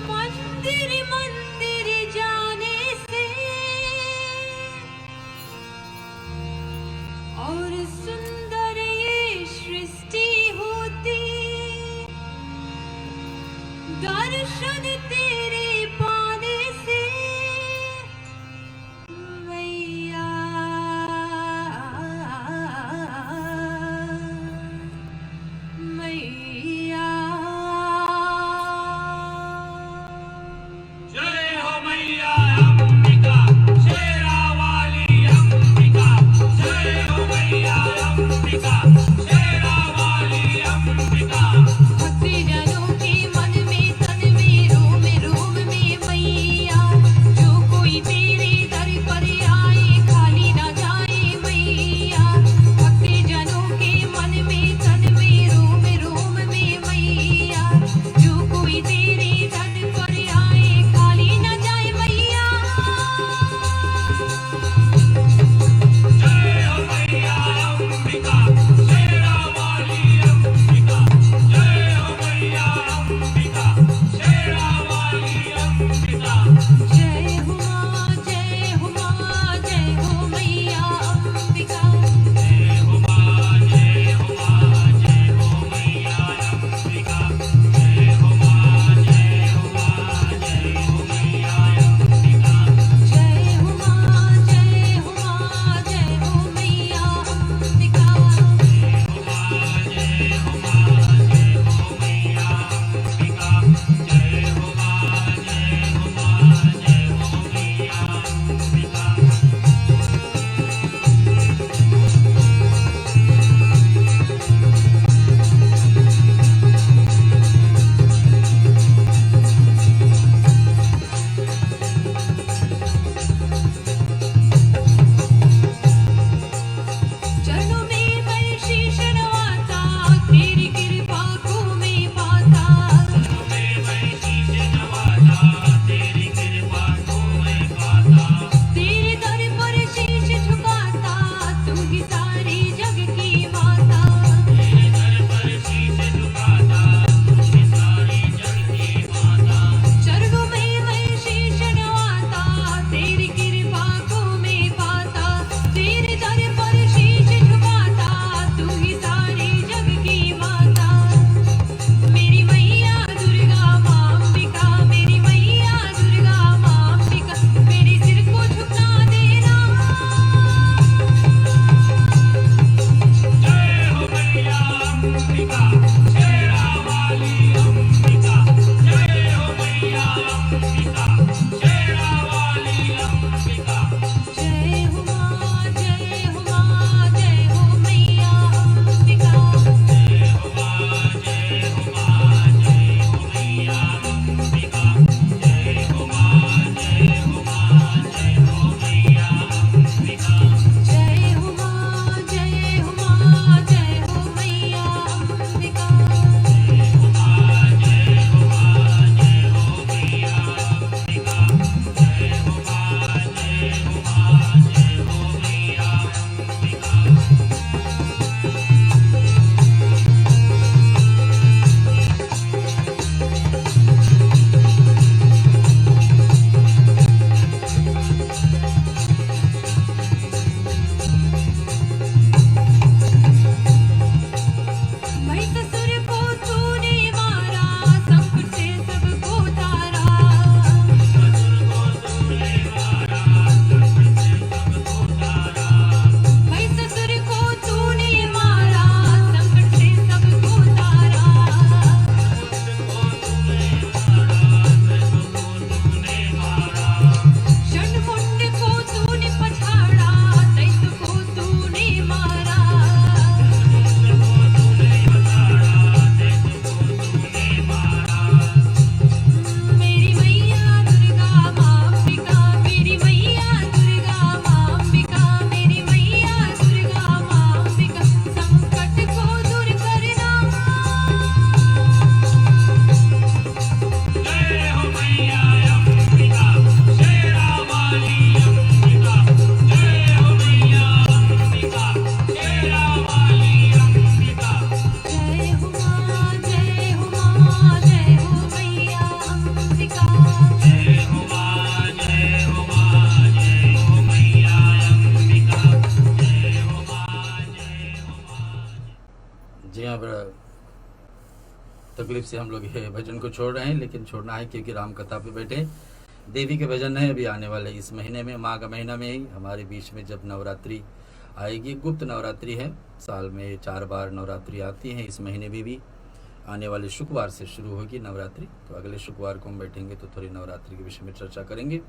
मन तकलीफ से हम लोग ये भजन को छोड़ रहे हैं, लेकिन छोड़ना है क्योंकि राम कथा पे बैठे देवी के भजन है। अभी आने वाले इस महीने में, माघ महीना में ही हमारे बीच में जब नवरात्रि आएगी, गुप्त नवरात्रि है, साल में 4 बार नवरात्रि आती हैं। इस महीने में भी आने वाले शुक्रवार से शुरू होगी नवरात्रि, तो अगले शुक्रवार को हम बैठेंगे तो थोड़ी नवरात्रि के विषय में चर्चा करेंगे।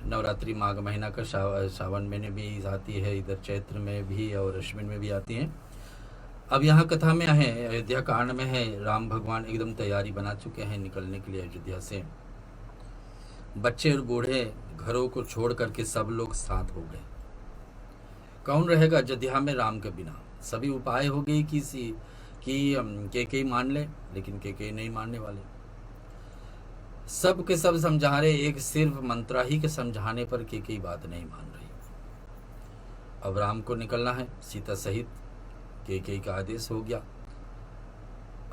नवरात्रि माघ महीना का सावन में भी आती है, इधर चैत्र में भी और अश्विन में भी आती हैं। अब यहाँ कथा में है, अयोध्या कांड में है, राम भगवान एकदम तैयारी बना चुके हैं निकलने के लिए अयोध्या से। बच्चे और बूढ़े घरों को छोड़ करके सब लोग साथ हो गए। कौन रहेगा अयोध्या में राम के बिना? सभी उपाय हो गए कि के मान ले, लेकिन के नहीं मानने वाले। सब के सब समझा रहे, एक सिर्फ मंत्रा ही के समझाने पर के बात नहीं मान रही। अब राम को निकलना है सीता सहित, के का आदेश हो गया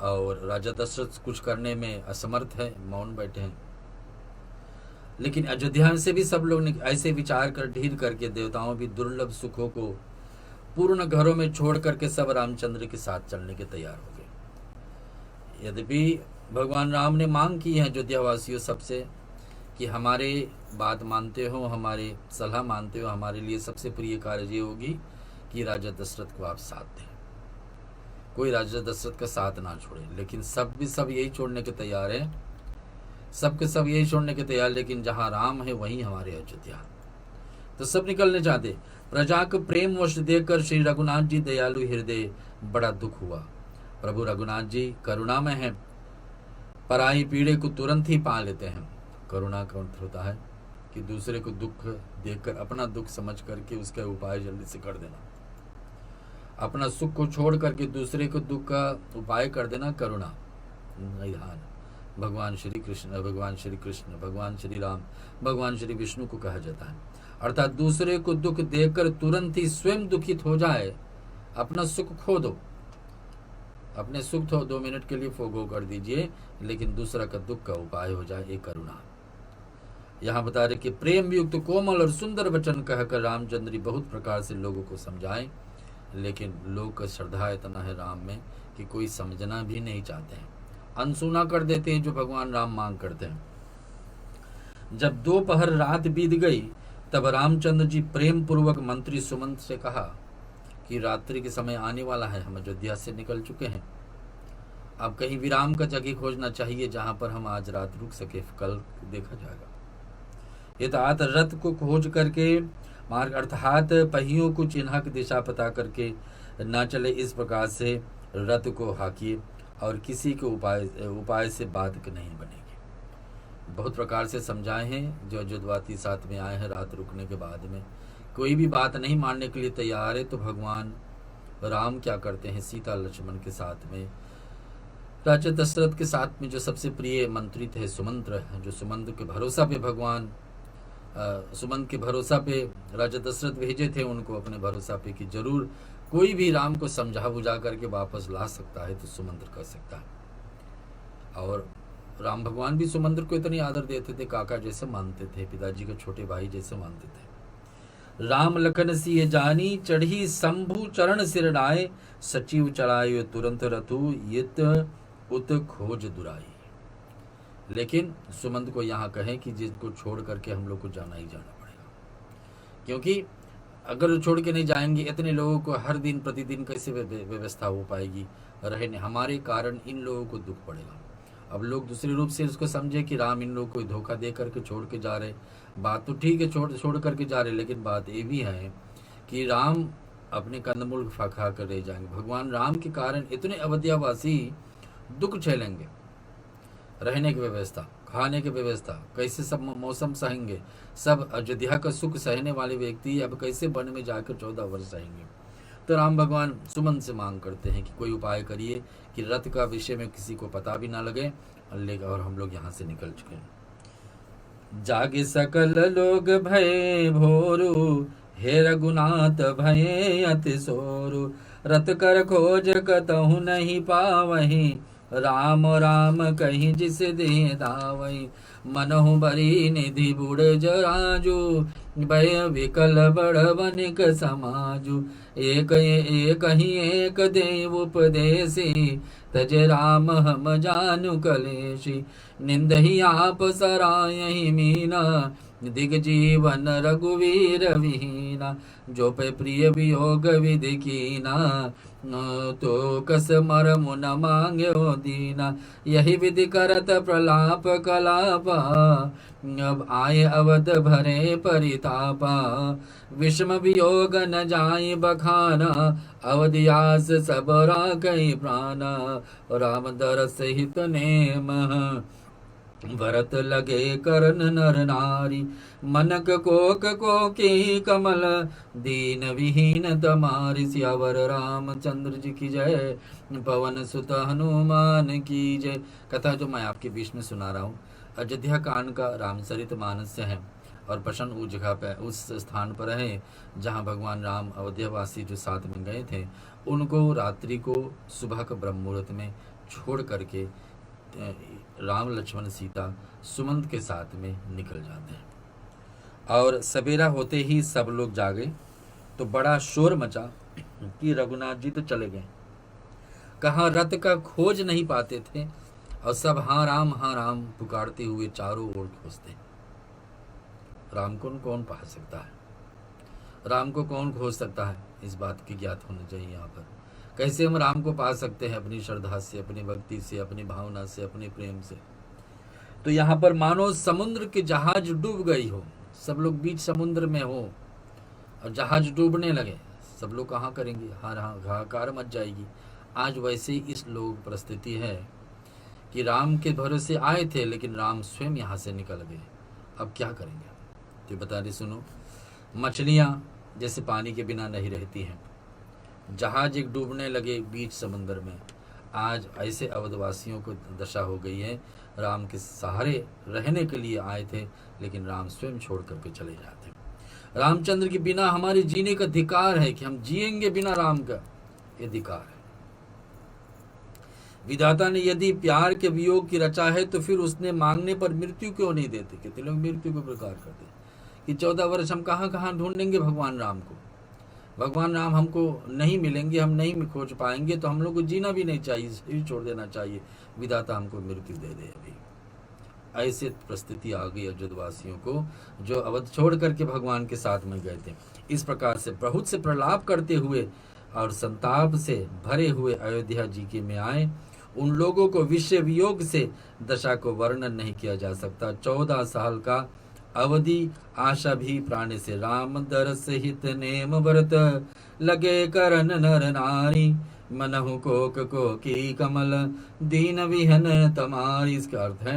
और राजा दशरथ कुछ करने में असमर्थ है, मौन बैठे हैं। लेकिन अयोध्या से भी सब लोग ऐसे विचार कर ढील करके देवताओं भी दुर्लभ सुखों को पूर्ण घरों में छोड़ करके सब रामचंद्र के साथ चलने के तैयार हो गए। यद्यपि भगवान राम ने मांग की है अयोध्या वासियों सबसे कि हमारे बात मानते हो, हमारे सलाह मानते हो, हमारे लिए सबसे प्रिय कार्य ये होगी कि राजा दशरथ को आप साथ दें, कोई राजा दशरथ का साथ ना छोड़े। लेकिन सब यही छोड़ने के तैयार है, सबके सब यही छोड़ने के तैयार, लेकिन जहाँ राम है वहीं हमारे अयोध्या। तो सब निकलने चाहते। प्रजा को प्रेम वश देकर श्री रघुनाथ जी दयालु हृदय, बड़ा दुख हुआ। प्रभु रघुनाथ जी करुणामय हैं, पराई पीड़े को तुरंत ही पा लेते हैं। करुणा का अर्थ होता है कि दूसरे को दुख देखकर अपना दुख समझ करके उसका उपाय जल्दी से कर देना, अपना सुख को छोड़ करके दूसरे को दुख का उपाय कर देना करुणा निधान। भगवान श्री कृष्ण, भगवान श्री कृष्ण, भगवान श्री राम, भगवान श्री विष्णु को कहा जाता है। अर्थात दूसरे को दुख देखकर तुरंत ही स्वयं दुखित हो जाए, अपना सुख खो दो, अपने सुख तो 2 मिनट के लिए फोगो कर दीजिए, लेकिन दूसरा का दुख का उपाय हो जाए, एक करुणा। यहाँ बता रहे कि प्रेम युक्त कोमल और सुंदर वचन कहकर रामचंद्र जी बहुत प्रकार से लोगों को समझाएं, लेकिन लोग का श्रद्धा इतना है राम में कि कोई समझना भी नहीं चाहते हैं, अनसुना कर देते हैं जो भगवान राम मांग करते हैं। जब दोपहर रात बीत गई तब रामचंद्र जी प्रेम पूर्वक मंत्री सुमंत से कहा कि रात्रि के समय आने वाला है, हम अयोध्या से निकल चुके हैं, अब कहीं विराम का जगह खोजना चाहिए जहां पर हम आज रात रुक सके, कल देखा जाएगा। यथात रथ को खोज करके मार्ग अर्थात पहियों को चिन्ह की दिशा पता करके न चले, इस प्रकार से रथ को हाकिए और किसी के उपाय से बात नहीं बनेगी। बहुत प्रकार से समझाए हैं, जो अयोध्यावासी साथ में आए हैं रात रुकने के बाद में कोई भी बात नहीं मानने के लिए तैयार है, तो भगवान राम क्या करते हैं, सीता लक्ष्मण के साथ में, राजा दशरथ के साथ में जो सबसे प्रिय मंत्री थे सुमंत्र, जो सुमंत्र के भरोसा पे भगवान सुमंत के भरोसा पे राजा दशरथ भेजे थे उनको, अपने भरोसा पे कि जरूर कोई भी राम को समझा बुझा करके वापस ला सकता है तो सुमंत्र कर सकता है। और राम भगवान भी सुमंत्र को इतनी आदर देते थे, काका जैसे मानते थे, पिताजी के छोटे भाई जैसे मानते थे। राम लखन सिय जानी चढ़ी शंभु चरण सिर डाय, सचिव चढ़ायो तुरंत रथु यत उत खोज दुराई। लेकिन सुमंत को यहाँ कहें कि जिसको छोड़ करके हम लोग को जाना ही जाना पड़ेगा, क्योंकि अगर छोड़ के नहीं जाएंगे इतने लोगों को हर दिन प्रतिदिन कैसे व्यवस्था हो पाएगी रहने, हमारे कारण इन लोगों को दुख पड़ेगा। अब लोग दूसरे रूप से इसको समझे कि राम इन लोगों को धोखा दे करके छोड़ के जा रहे, बात तो ठीक है छोड़ करके जा रहे, लेकिन बात ये भी है कि राम अपने कंदमूल खा कर रह जाएंगे। भगवान राम के कारण इतने अयोध्यावासी दुख झेलेंगे, रहने की व्यवस्था, खाने की व्यवस्था, कैसे सब मौसम सहेंगे, सब अयोध्या का सुख सहने वाले व्यक्ति अब कैसे वन में जाकर 14 वर्ष सहेंगे। तो राम भगवान सुमन से मांग करते हैं कि कोई उपाय करिए कि रथ का विषय में किसी को पता भी ना लगे, और हम लोग यहाँ से निकल चुके हैं। जागे सकल लोग भय भोरु, हे रघुनाथ भय अति सोरु, रथ कर खोज कतहु नहीं पावही, राम राम कहीं जिस दे दावई, मनहु बरी निधि बुढ़ जराजू, भय विकल बड़ बनिक समाजू, एक ही एक देव उपदेशी, तज राम हम जानु कलेशी, निंद ही आप सरायहि मीना, दिग जीवन रघुवीर विहीना, जो पे प्रिय वियोग विधि कीना, तो कस मर मुन मांग्यो दीना, यही विधि करत प्रलाप कलापा, अब आए अवध भरे परितापा, विषम वियोग न जाय बखाना, अवधियास सब राखै प्राणा, राम दरस हित नेम, भरत लगे करन नर नारी, मनक कोक कोकी कमल, दीन विहीन तमारी, सियावर रामचंद्र जी की जय, पवन सुत हनुमान की जय। कथा जो मैं आपके बीच में सुना रहा हूँ अयोध्या कांड का रामचरित मानस से है, और प्रश्न उस जगह पे उस स्थान पर है जहाँ भगवान राम अयोध्यावासी जो साथ में गए थे उनको रात्रि को सुबह के ब्रह्म मुहूर्त में छोड़ करके राम लक्ष्मण सीता सुमंत के साथ में निकल जाते हैं। और सवेरा होते ही सब लोग जागे तो बड़ा शोर मचा कि रघुनाथ जी तो चले गए, कहाँ रथ का खोज नहीं पाते थे, और सब हाँ राम पुकारते हुए चारों ओर खोजते। राम को कौन पा सकता है, राम को कौन खोज सकता है, इस बात की ज्ञात होना चाहिए। यहाँ पर कैसे हम राम को पा सकते हैं, अपनी श्रद्धा से, अपनी भक्ति से, अपनी भावना से, अपने प्रेम से। तो यहाँ पर मानो समुद्र की जहाज डूब गई हो, सब लोग बीच समुद्र में हो और जहाज डूबने लगे, सब लोग कहाँ करेंगे, हाहाकार मच जाएगी। आज वैसे ही इस लोग परिस्थिति है कि राम के भरोसे आए थे लेकिन राम स्वयं यहाँ से निकल गए, अब क्या करेंगे। तो बता रहे सुनो, मछलियाँ जैसे पानी के बिना नहीं रहती हैं, जहाज एक डूबने लगे बीच समंदर में, आज ऐसे अवधवासियों को दशा हो गई है। राम के सहारे रहने के लिए आए थे लेकिन राम स्वयं छोड़ करके चले जाते। रामचंद्र के बिना हमारे जीने का अधिकार है कि हम जिएंगे बिना राम का, ये अधिकार है। विधाता ने यदि प्यार के वियोग की रचा है तो फिर उसने मांगने पर मृत्यु क्यों नहीं देते। कितने लोग मृत्यु को प्रकार करते कि 14 वर्ष हम कहाँ कहाँ ढूंढेंगे भगवान राम को, भगवान राम हमको नहीं मिलेंगे, हम नहीं खोज पाएंगे, तो हम लोग को जीना भी नहीं चाहिए, शरीर छोड़ देना चाहिए, विधाता हमको मृत्यु दे दे। अभी ऐसे परिस्थिति आ गई अयोध्यावासियों को जो अवध छोड़ करके भगवान के साथ में गए थे। इस प्रकार से बहुत से प्रलाप करते हुए और संताप से भरे हुए अयोध्या जी के में आए। उन लोगों को विषय वियोग से दशा को वर्णन नहीं किया जा सकता। 14 साल का अवधि आशा भी प्राण से, राम दरस हित नेम भरत लगे करन नर नारी, मनहु कोक को की कमल दीन विहन तमारी। इसका अर्थ है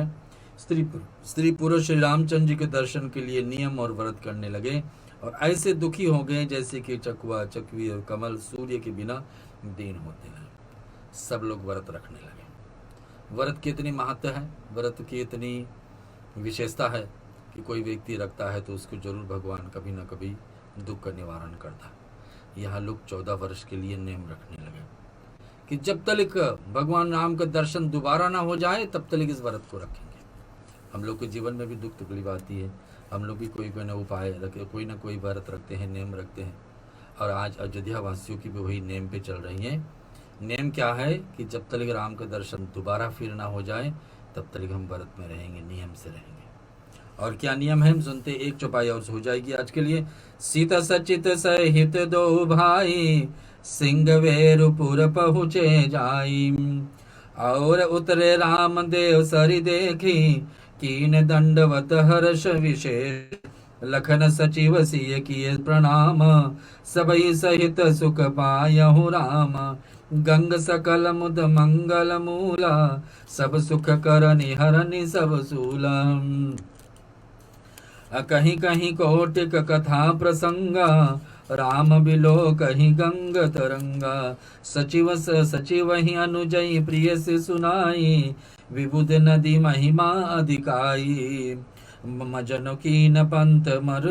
स्त्री पुरुष श्री रामचंद्र जी के दर्शन के लिए नियम और व्रत करने लगे और ऐसे दुखी हो गए जैसे कि चकुआ चकवी और कमल सूर्य के बिना दीन होते हैं। सब लोग व्रत रखने लगे। व्रत की इतनी महत्व है, व्रत की इतनी विशेषता है कि कोई व्यक्ति रखता है तो उसको जरूर भगवान कभी ना कभी दुख का निवारण करता है। यहाँ लोग 14 वर्ष के लिए नियम रखने लगे कि जब तक भगवान राम का दर्शन दोबारा ना हो जाए तब तक इस व्रत को रखेंगे। हम लोग के जीवन में भी दुख तकलीफ आती है, हम लोग भी कोई ना उपाय रखे, कोई ना कोई व्रत रखते हैं, नियम रखते हैं। और आज अयोध्या वासियों की भी वही नेम पे चल रही हैं। नेम क्या है कि जब तक राम का दर्शन दोबारा फिर ना हो जाए तब तक हम व्रत में रहेंगे, नियम से रहेंगे। और क्या नियम है हम सुनते, एक चौपाई और हो जाएगी आज के लिए। सीता सचित सहित दो भाई, सिंहवेरपुर पहुँचे जाई, और उतरे राम देव सरि देखी, कीन दंडवत हर्ष विशेष, लखन सचिव सिय किए प्रणाम, सबई सहित सुख पायहु राम, गंग सकल मुद मंगल मूला, सब सुख करनि हरनि सब सूलम। कहीं कहीं कौटिक कथा प्रसंगा, राम बिलो कहीं गंग तरंगा, सचिव ही अनुजई प्रिय से सुनाई, विबुध नदी महिमा अधिकाई, मजन की न पंथ मर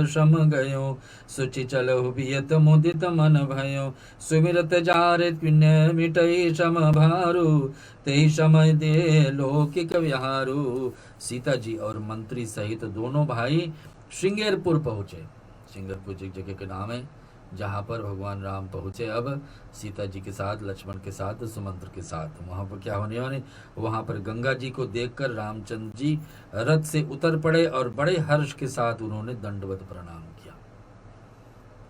श्रम गयो, सुचि चलहु बियत मुदित मन भयो, सुमिरत जार पुण्य मिटई श्रम भारू, ते श्रम दे लौकिक विहारू। सीता जी और मंत्री सहित दोनों भाई श्रृंगेरपुर पहुँचे। श्रृंगेरपुर एक जगह के नाम है, जहाँ पर भगवान राम पहुँचे अब सीता जी के साथ, लक्ष्मण के साथ, सुमंत्र के साथ। वहाँ पर क्या होने वाले, वहाँ पर गंगा जी को देखकर रामचंद्र जी रथ से उतर पड़े और बड़े हर्ष के साथ उन्होंने दंडवत प्रणाम किया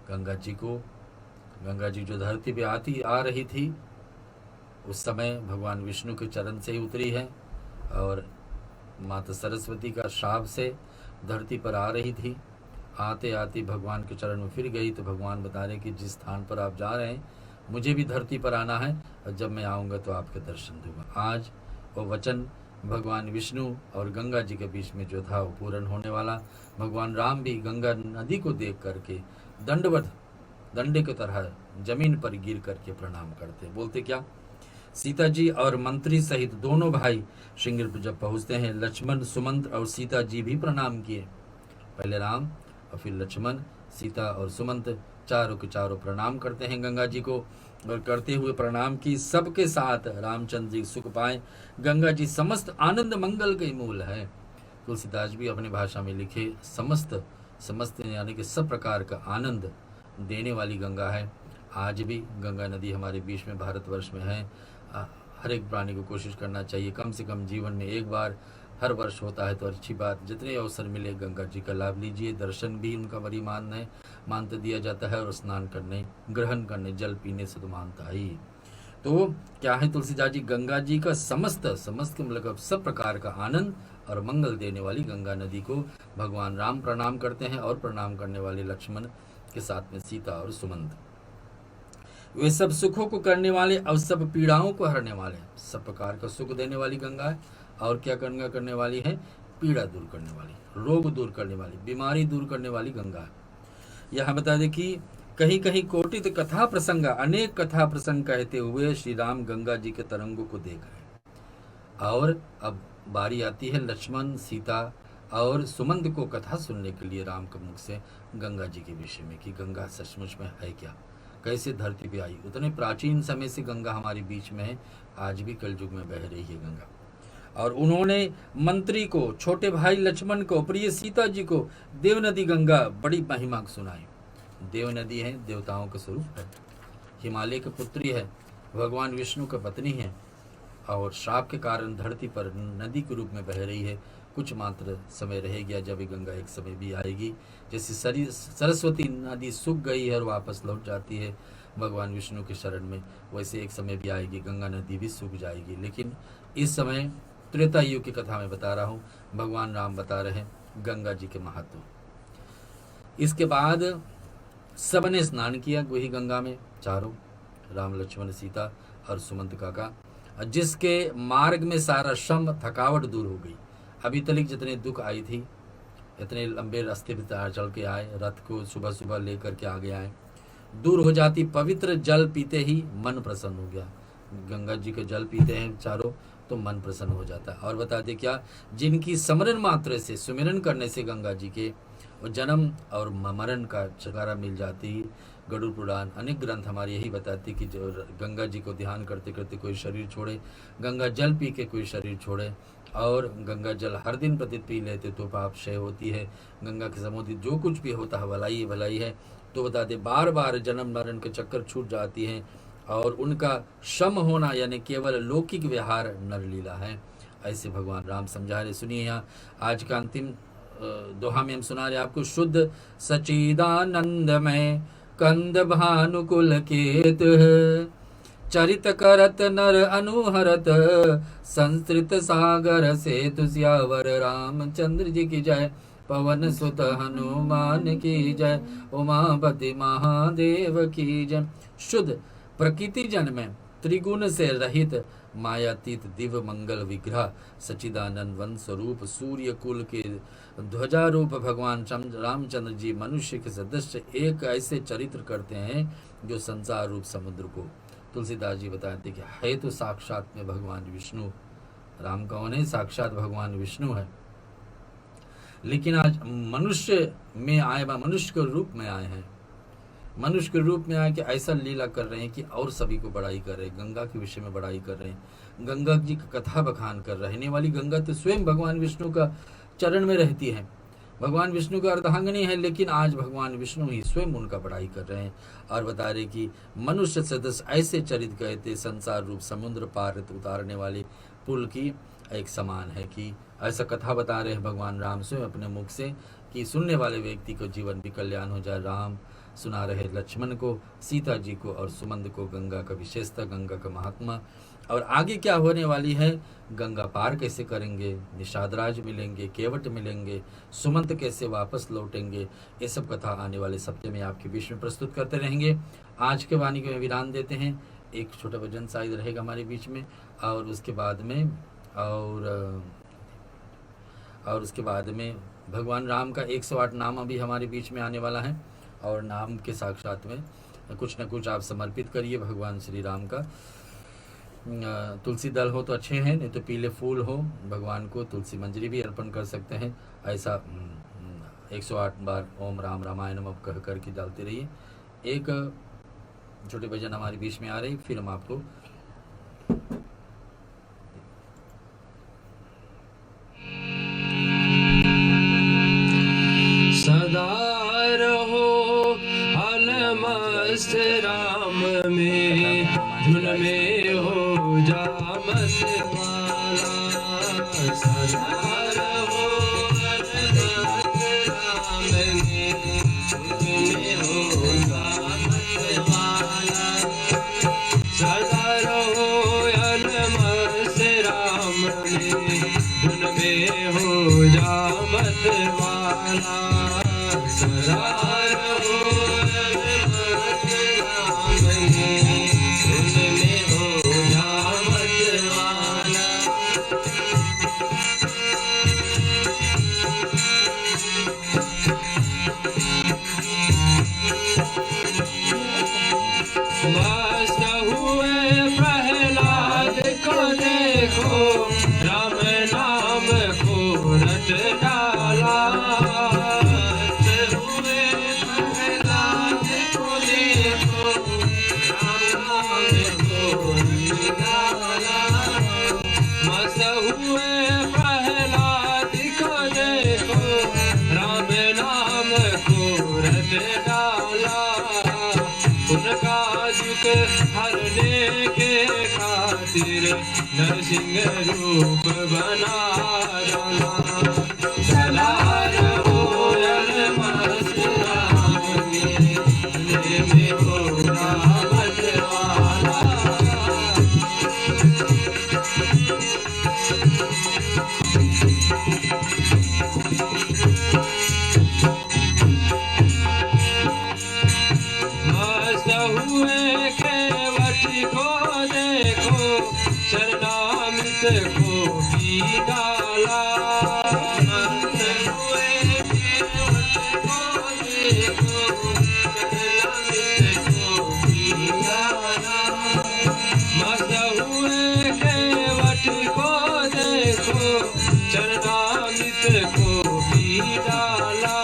गंगा जी को। गंगा जी जो धरती पे आ रही थी उस समय भगवान विष्णु के चरण से ही उतरी है और माता सरस्वती का श्राप से धरती पर आ रही थी। आते आते भगवान के चरण में फिर गई तो भगवान बता रहे कि जिस स्थान पर आप जा रहे हैं मुझे भी धरती पर आना है और जब मैं आऊँगा तो आपके दर्शन दूंगा। आज वो वचन भगवान विष्णु और गंगा जी के बीच में जो था वो पूर्ण होने वाला। भगवान राम भी गंगा नदी को देख करके दंडवत, दंडे की तरह जमीन पर गिर करके प्रणाम करते, बोलते क्या, सीता जी और मंत्री सहित दोनों भाई श्रृंगेरी पर जब पहुँचते हैं, लक्ष्मण, सुमंत्र और सीता जी भी प्रणाम किए। पहले राम और फिर लक्ष्मण, सीता और सुमंत्र चारों के चारों प्रणाम करते हैं गंगा जी को। और करते हुए प्रणाम की सबके साथ रामचंद्र जी सुख पाए। गंगा जी समस्त आनंद मंगल के मूल है। तुलसीदास भी अपनी भाषा में लिखे, समस्त यानी कि सब प्रकार का आनंद देने वाली गंगा है। आज भी गंगा नदी हमारे बीच में भारतवर्ष में है। हर एक प्राणी को कोशिश करना चाहिए, कम से कम जीवन में एक बार, हर वर्ष होता है तो अच्छी बात, जितने अवसर मिले गंगा जी का लाभ लीजिए। दर्शन भी उनका बड़ी मानता दिया जाता है और स्नान करने, ग्रहण करने, जल पीने से तो मानता ही। तो क्या है तुलसीदास जी, गंगा जी का समस्त मतलब सब प्रकार का आनंद और मंगल देने वाली गंगा नदी को भगवान राम प्रणाम करते हैं और प्रणाम करने वाले लक्ष्मण के साथ में सीता और सुमंत। वे सब सुखों को करने वाले और सब पीड़ाओं को हरने वाले, सब प्रकार का सुख देने वाली गंगा है। और क्या गंगा करने वाली है, पीड़ा दूर करने वाली, रोग दूर करने वाली, बीमारी दूर करने वाली गंगा है। यह बता दें कि कहीं कहीं कोटित कथा प्रसंग, अनेक कथा प्रसंग कहते हुए श्री राम गंगा जी के तरंगों को देख रहे हैं। और अब बारी आती है लक्ष्मण, सीता और सुमंत को कथा सुनने के लिए राम के मुख से गंगा जी के विषय में कि गंगा सचमुच में है क्या, कैसे धरती पे आई। उतने प्राचीन समय से गंगा हमारे बीच में है, आज भी कलयुग में बह रही है गंगा। और उन्होंने मंत्री को, छोटे भाई लक्ष्मण को, प्रिय सीता जी को देव नदी गंगा बड़ी महिमा सुनाई। देव नदी है, देवताओं का स्वरूप है, हिमालय की पुत्री है, भगवान विष्णु का पत्नी है और श्राप के कारण धरती पर नदी के रूप में बह रही है। कुछ मात्र समय रह गया जब ये गंगा एक समय भी आएगी। जैसे सरस्वती नदी सूख गई है और वापस लौट जाती है भगवान विष्णु के शरण में, वैसे एक समय भी आएगी गंगा नदी भी सूख जाएगी। लेकिन इस समय त्रेता युग की कथा में बता रहा हूँ, भगवान राम बता रहे हैं गंगा जी के महत्व। इसके बाद सबने स्नान किया वही गंगा में, चारों, राम, लक्ष्मण, सीता और सुमंत काका, जिसके मार्ग में सारा श्रम, थकावट दूर हो गई। अभी तक जितने दुख आई थी, इतने लंबे रास्ते पे चल के आए, रथ को सुबह सुबह लेकर के आगे आए, दूर हो जाती। पवित्र जल पीते ही मन प्रसन्न हो गया। गंगा जी के जल पीते हैं चारों तो मन प्रसन्न हो जाता है। और बताते क्या, जिनकी स्मरण मात्र से, सुमिरन करने से गंगा जी के जन्म और मरण का छुटकारा मिल जाती। गरुड़ पुराण, अनेक ग्रंथ हमारे यही बताते कि जो गंगा जी को ध्यान करते करते कोई शरीर छोड़े, गंगा जल पी के कोई शरीर छोड़े, और गंगा जल हर दिन प्रतिदिन पी लेते तो पाप क्षय होती है। गंगा के समुद्र जो कुछ भी होता है भलाई ही भलाई है। तो बताते बार बार जन्म मरण के चक्कर छूट जाती हैं और उनका शम होना यानी केवल लौकिक व्यवहार नरलीला है। ऐसे भगवान राम समझा रहे। सुनिए यहाँ आज का अंतिम दोहा में हम सुना रहे आपको, शुद्ध सचिदानंद में कंद भानुकुल केत, चरित करत नर अनुहरत, संस्कृत सागर से तुष्यावर रामचंद्र जी की जय, पवन सुत हनुमान की जय, उमापति महादेव की जय। शुद्ध प्रकृति जन में त्रिगुण से रहित मायातीत दिव्य मंगल विग्रह सचिदानंद वन स्वरूप सूर्य कुल के ध्वजारूप भगवान रामचंद्र जी मनुष्य के सदस्य एक ऐसे चरित्र करते हैं जो संसार रूप समुद्र को, तुलसीदास जी बताते कि है तो साक्षात में भगवान विष्णु। राम कौन है? साक्षात भगवान विष्णु है। लेकिन आज मनुष्य में आए, मनुष्य के रूप में आए हैं, मनुष्य के रूप में आके ऐसा लीला कर रहे हैं कि और सभी को बड़ाई कर रहे हैं, गंगा के विषय में बड़ाई कर रहे हैं, गंगा जी का कथा बखान कर रहने वाली गंगा तो स्वयं भगवान विष्णु का चरण में रहती है। भगवान विष्णु का अर्धांगिनी है, लेकिन आज भगवान विष्णु ही स्वयं उनका बड़ाई कर रहे हैं और बता रहे कि मनुष्य सदस्य ऐसे चरित गए थे, संसार रूप समुद्र पार उतारने वाले पुल की एक समान है। कि ऐसा कथा बता रहे हैं भगवान राम स्वयं अपने मुख से कि सुनने वाले व्यक्ति को जीवन भी कल्याण हो जाए। राम सुना रहे लक्ष्मण को, सीता जी को और सुमंत को गंगा का विशेषता, गंगा का महात्मा और आगे क्या होने वाली है, गंगा पार कैसे करेंगे, निषादराज मिलेंगे, केवट मिलेंगे, सुमंत कैसे वापस लौटेंगे, ये सब कथा आने वाले सप्ताह में आपके बीच में प्रस्तुत करते रहेंगे। आज के वाणी को विराम देते हैं, एक छोटा भजन शायद रहेगा हमारे बीच में और उसके बाद में और उसके बाद में भगवान राम का 108 नाम अभी हमारे बीच में आने वाला है और नाम के साक्षात में कुछ न कुछ आप समर्पित करिए भगवान श्री राम का। तुलसी दल हो तो अच्छे हैं, नहीं तो पीले फूल हो, भगवान को तुलसी मंजरी भी अर्पण कर सकते हैं। ऐसा 108 बार ओम राम रामायण नमः कह करके डालते रहिए। एक छोटे भजन हमारे बीच में आ रही, फिर हम आपको सदा रहो अलमस्त राम में, धुन में हो जा मस्ताना। सदा रहो अलमस्त राम में, धुन में हो जा मस्ताना। सदा रहो अलमस्त राम में, धुन में हो जा मतवाला। सदा रहो अलमस्त राम में, धुन में हो जा मतवाला। मस्त हुए प्रहलाद को देखो, राम नाम को रट डाला। मस्त हुए प्रहलाद को देखो, राम नाम को रट डाला। मस्त हुए प्रहलाद को देखो, राम नाम को रट डाला। उनका दुख हरने के खातिर नरसिंह रूप बना डाला। सदा रहो अलमस्त राम में, धुन में हो जा मतवाला। मस्त हुए केवट को देखो, शरणामृत को पी डाला। मस्त हुए केवट को देखो, शरणामृत को पी डाला। मस्त हुए केवट को देखो, चरणामृत को पी डाला।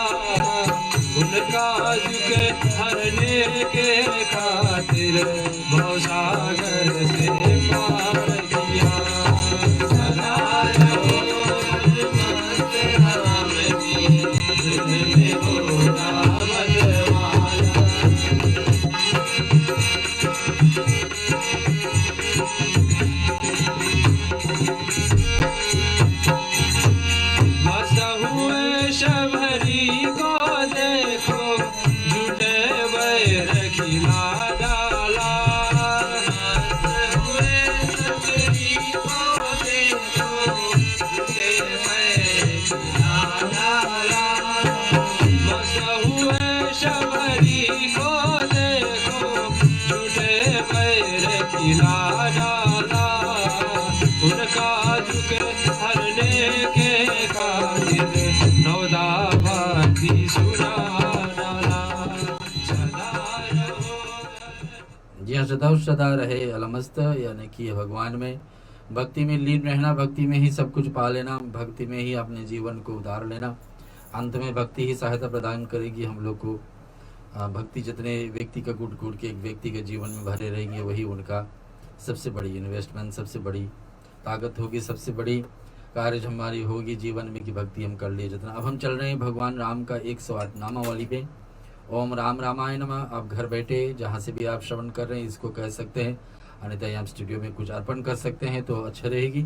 उनका युग हरने के खातिर भवसागर से पार किया। सदा रहो अलमस्त राम में, धुन में हो जा मतवाला। मस्त हुए शबरी को देखो, झूठे बैर खिला डाला। मस्त हुए शबरी को देखो, झूठे बैर खिला डाला। मस्त हुए शबरी को देखो, झूठे बैर खिला डाला। उनका दुख हरने के खातिर नौदा भाती सुना डाला। सदा रहो। जी हाँ, सदा रहे अलमस्त, यानी कि भगवान में भक्ति में लीन रहना, भक्ति में ही सब कुछ पा लेना, भक्ति में ही अपने जीवन को उतार लेना। अंत में भक्ति ही सहायता प्रदान करेगी हम लोग को। भक्ति जितने व्यक्ति का गुट गुट के एक व्यक्ति के जीवन में भरे रहेंगे, वही उनका सबसे बड़ी इन्वेस्टमेंट, सबसे बड़ी ताकत होगी, सबसे बड़ी कार्य हमारी होगी जीवन में कि भक्ति हम कर लिए जितना। अब हम चल रहे हैं भगवान राम का 108 नामावली पे। ओम राम रामाय नमः। आप घर बैठे जहाँ से भी आप श्रवण कर रहे हैं इसको कह सकते हैं, अन्यथा आप स्टूडियो में कुछ अर्पण कर सकते हैं तो अच्छा रहेगी,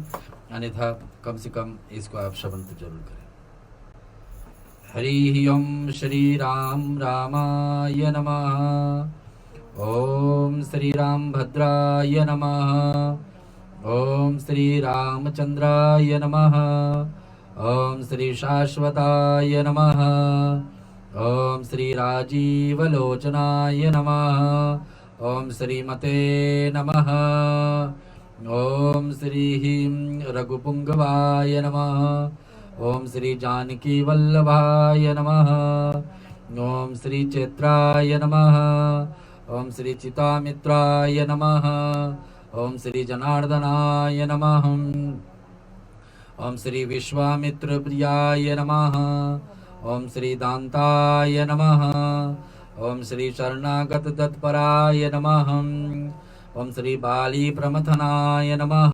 अन्यथा कम से कम इसको आप श्रवण तो जरूर करें। हरि ओम श्री राम रामाय नमः। ओम श्री राम भद्राय नमः। ओम श्री रामचंद्राय नमः। ओम श्री शाश्वताय नमः। ओम श्री राजीवलोचनाय नमः। ओम श्रीमते नमः। ओम श्री रघुपुंगवाय नमः। ओम श्री जानकी वल्लभाय नमः। ओम श्री चैत्राय नमः। ओम श्री चितामित्राय नमः। ओम श्री जनार्दनाय नमः। ओम श्री विश्वामित्र प्रियाय नमः। ओम श्री दान्ताय नमः। ओम श्री शरणागत तत्पराय नमः। ओम श्री बाली प्रमथनाय नमः।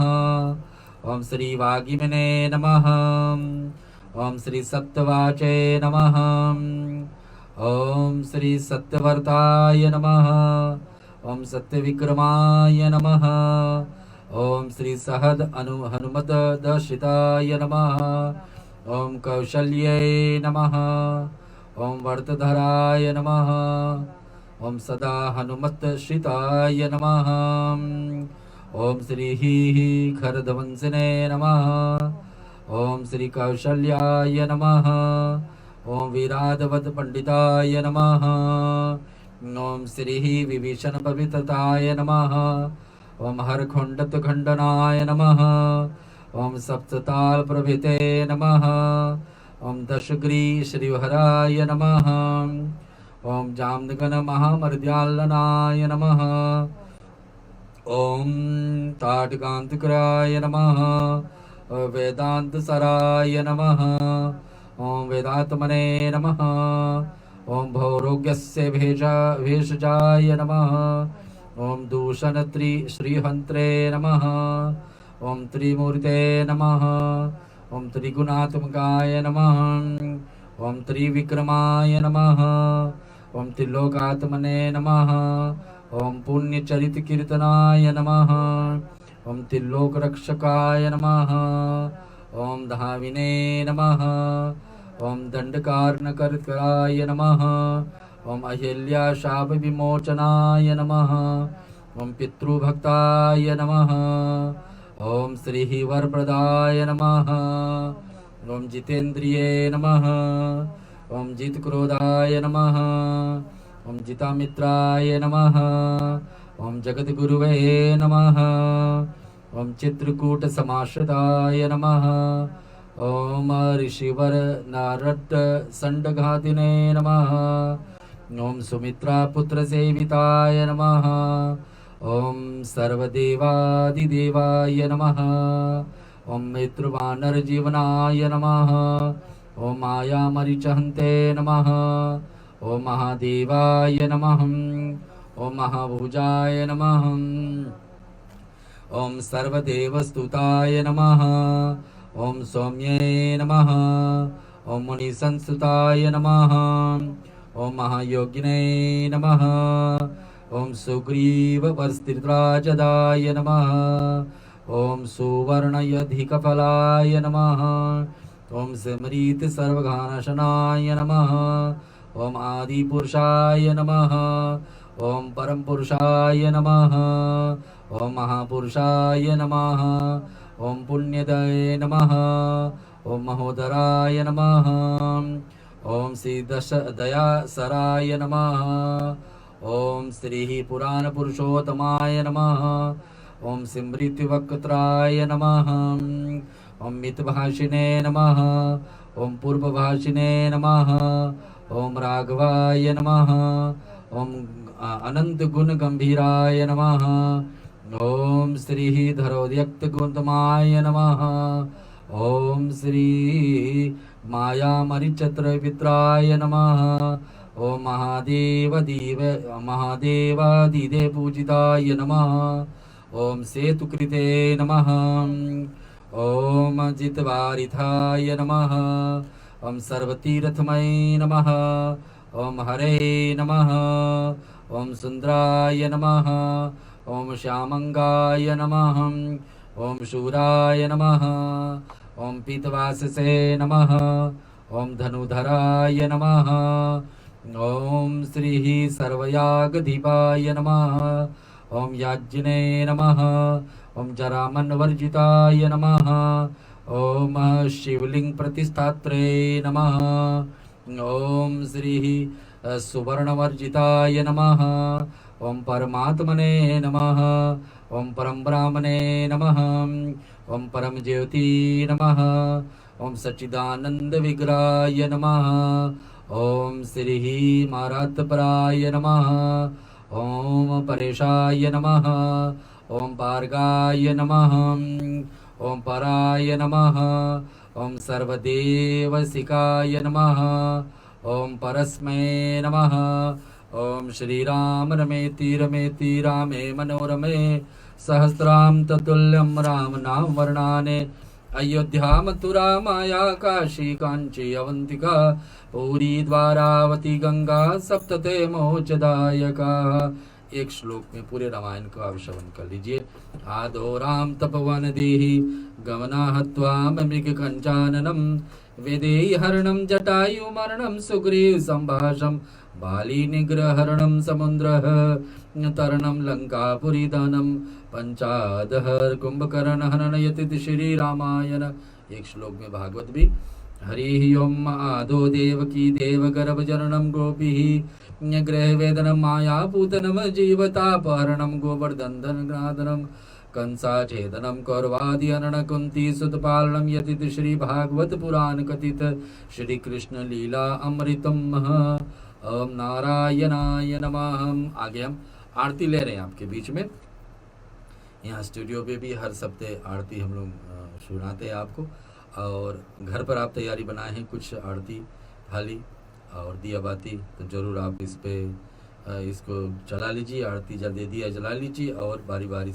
ओम श्री वागिमने नमः। ओम श्री सत्यवाचे नमः। ओम श्री सत्यवर्ताय नमः। ओम सत्यविक्रमाय नमः। ओम श्री सहद हनुमत दर्शिताय नमः। ओम कौशल्ये नमः। ओम वर्तधराय नमः। ओम सदा हनुमत श्रिताय नमः। ओम श्री खरदवंसिने नमः। ओम श्री कौशल्याय नमः। ओम विराधवत पंडिताय नमः। ओम श्री विभीषण पवित्रताय नमः। ओम हरखंडत खंडनाय नमः। ओम सप्तताल प्रभृते नमः। ओम दशग्री श्रीहराय नमः। ओम जामदगन महामर्द्यालनाय नमः। ओम ताटकांतकराय नमः। वेदांत सराय नमः। ओम वेदात्मने नमः। ओम भौरोग्यस्य भेषजाय नमः। ओम दूषणत्री श्रीहंत्रे नमः। ओम त्रिमूर्ते नमः। ओम त्रिगुणात्मकाय नमः। ओम त्रिविक्रमाय नमः। ओम त्रिलोकात्मने नमः। ओम पुण्यचरित कीर्तनाय नमः। ओम त्रिलोकरक्षकाय नमः। ओम धाविने नमः। ओम दंडकारनकराय नमः। ओम अहिल्या शाप विमोचनाय नमः। ओम पितृभक्ताय नमः। ओम श्री वरप्रदाय नमः। ओम जितेन्द्रिये नमः। ओम जितक्रोधाय नमः। ओम जितामित्राय नमः। ओम जगद्गुरुवे नमः। ओम चित्रकूट समाश्रिताय नमः। ओम ऋषिवर नारद संडघातिने नमः। ओम सुमित्रा पुत्र सेविताय नमः। ओम सर्वदेवादिदेवाय नमः। ओम मित्रवानर जीवनाय नमः। ओम माया मरीचहन्ते नमः। ओम महादेवाय नमः। ओम महाभुजाय नमः। ओम सर्वदेवस्तुताय नमः। ओम सौम्ये नमः। ओम मुनिसंस्तुताय नमः। ओम महायोगिने नमः। ओम सुग्रीववर्स्तिराजदाय नमः। ओम सुवर्णयधिकफलाय नमः। ओम स्मृत सर्वघानशनाय नमः। ओम आदिपुरुषाय नमः। ओम परमपुरुषाय नमः। ओम महापुरुषाय नमः। ओम पुण्यदये नमः। ओम महोदराय नमः। ओम श्री दयासराय नमः। ओम श्री पुराण पुरुषोत्तमाय नमः। ओम स्मृतिवक्त्राय नमः। ओम मितभाषिणे नमः। ओम पूर्वभाषिणे नमः। ओम राघवाय नमः। ओम अनंत गुण गंभीराय नमः। ओम श्री धरोद्यक्त गुणतमाय नमः। ओम श्री माया मरिचत्र वित्राय नमः। ओम महादेवादिदेव पूजिताय नमः। ओम सेतुकृते नमः। ओम जितवारिथाय नमः। ओम सर्वतीर्थमय नमः। ओम हरे नमः। ओम सुंदराय नमः। ओम श्यामंगाय नमः। ओम शूराय नमः। ओम पीतवाससे नमः। ओम धनुधराय नमः। ओम श्री सर्वयागधीपाय नमः। ओम याज्ञने नमः। ओम जरामन्वर्जिताय नमः। ओम शिवलिंग प्रतिष्ठात्रे नमः। ओम श्री सुवर्णवर्जिताय नमः। ओम परमात्मने नमः। ओम परम ब्राह्मणे नमः। ओम परम ज्योति नमः। ओम सच्चिदानंद विग्रहाय नमः। ओम श्री मारात्पराय नमः। ओम परेशाय नमः। ओम पार्गाय नमः। ओम पराय नमः। ओम सर्वदेवसिकाय नमः। ओम परस्मै नमः। ओम श्री राम रमेति रमेति रामे मनोरमे सहस्राम ततुल्यम राम नाम वर्णाने अयोध्या मथुरा माया काशी कांची अवंतिका पूरी द्वारावती गंगा सप्तते मोक्षदायका। एक श्लोक में पूरे रामायण का आप श्रवण कर लीजिए। आदो राम तपवन देहि गमना हत्वा मृग कंचाननम वेदेहि हरणम जटायु मरणम सुग्रीव संभाषम बाली निग्रह हरणम समुद्रः तरणम लंकापुरी दानम पंचादहर कुंभकर्ण हनन यति श्री रामायण। एक श्लोक में भागवत भी। हरि ओम आदो देवकी देव गर्भ जननम गोपी ग्रह वेदनम माया पूतनम जीवतापहरणम गोवर्धन नादनम कंसाछेदनम कौरवादि हनन कुंती सुतपालनम यति श्री भागवत पुराण कथित श्री कृष्ण लीला अमृतम। ओम नारायणाय नमः। आगे हम आरती ले रहे हैं आपके बीच में। यहाँ स्टूडियो पे भी हर सप्ते आरती हम लोग सुनाते हैं आपको, और घर पर आप तैयारी बनाए हैं कुछ आरती थाली और दिया बाती, तो ज़रूर आप इस पे इसको चला लीजिए। आरती दे दिया जला लीजिए और बारी बारी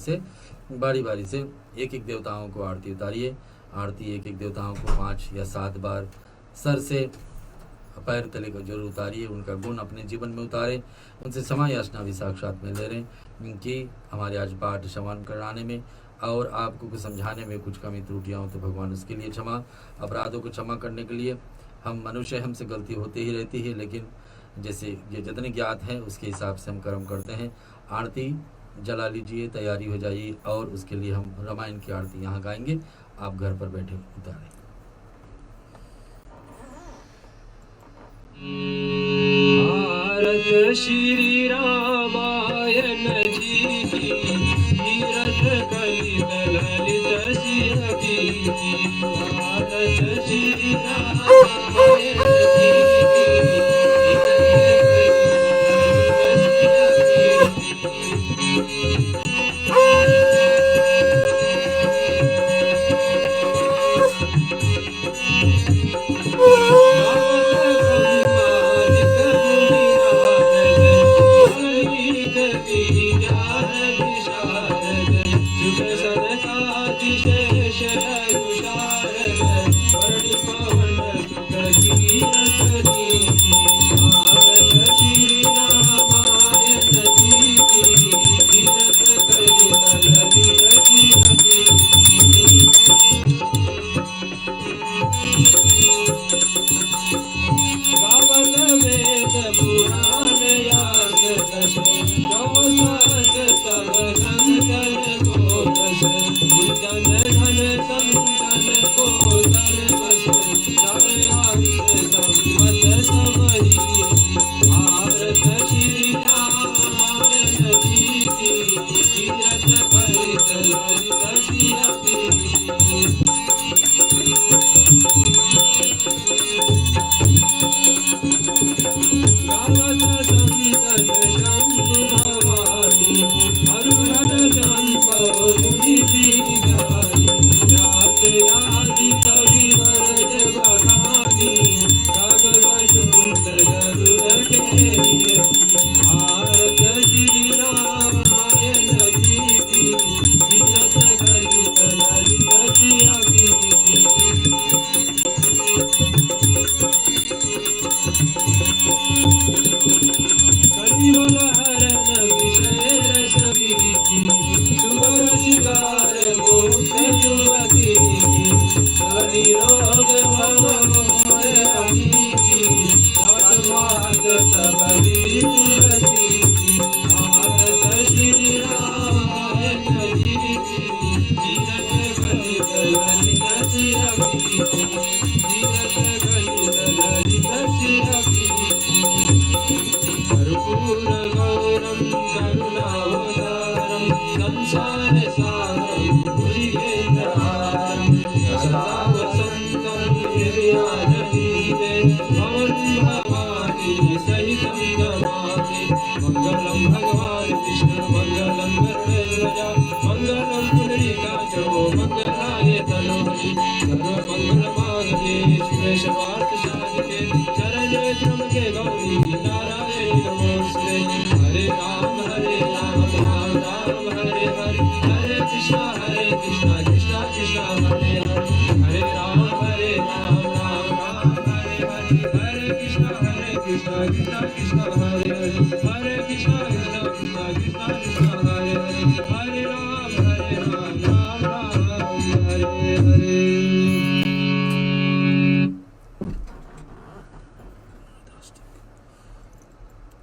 से एक एक देवताओं को आरती उतारिए। आरती एक एक देवताओं को 5 या 7 बार सर से पैर तले को जरूर उतारिए। उनका गुण अपने जीवन में उतारें। उनसे क्षमा याचना भी साक्षात में ले रहे हैं कि हमारे आज पाठ श्रवण कराने में और आपको कुछ समझाने में कुछ कमी त्रुटियाँ हो तो भगवान उसके लिए क्षमा। अपराधों को क्षमा करने के लिए हम मनुष्य, हमसे गलती होती ही रहती है, लेकिन जैसे ये जितने ज्ञात हैं उसके हिसाब से हम कर्म करते हैं। आरती जला लीजिए, तैयारी हो जाइए, और उसके लिए हम रामायण की आरती यहाँ गाएंगे। आप घर पर बैठे उतारें। भारत श्री रामायण जी की तीरथ कलित ललित सिरती। भारत श्री रामायण जी की संसार सारं भुजगेन्द्रहारं सदा वसन्तं हृदयानमीते भवन् भवानी सहितं नमामि मङ्गलं भगवान् विष्णु मङ्गलं गरुडध्वजा मङ्गलं पुण्डरीकाक्षो मङ्गलाय तनोहरि सर्वमङ्गलमाङ्गल्ये शिवे सर्वार्थसाधिके शरण्ये त्र्यम्बके गौरी नारायणि नमोस्तुते हरे राम राम राम हरे हरे हरे कृष्णा कृष्णा कृष्णा हरे हरे हरे राम राम राम हरे हरे हरे कृष्णा कृष्णा कृष्णा हरे हरे हरे कृष्णा कृष्णा कृष्णा हरे हरे हरे राम राम हरे हरे।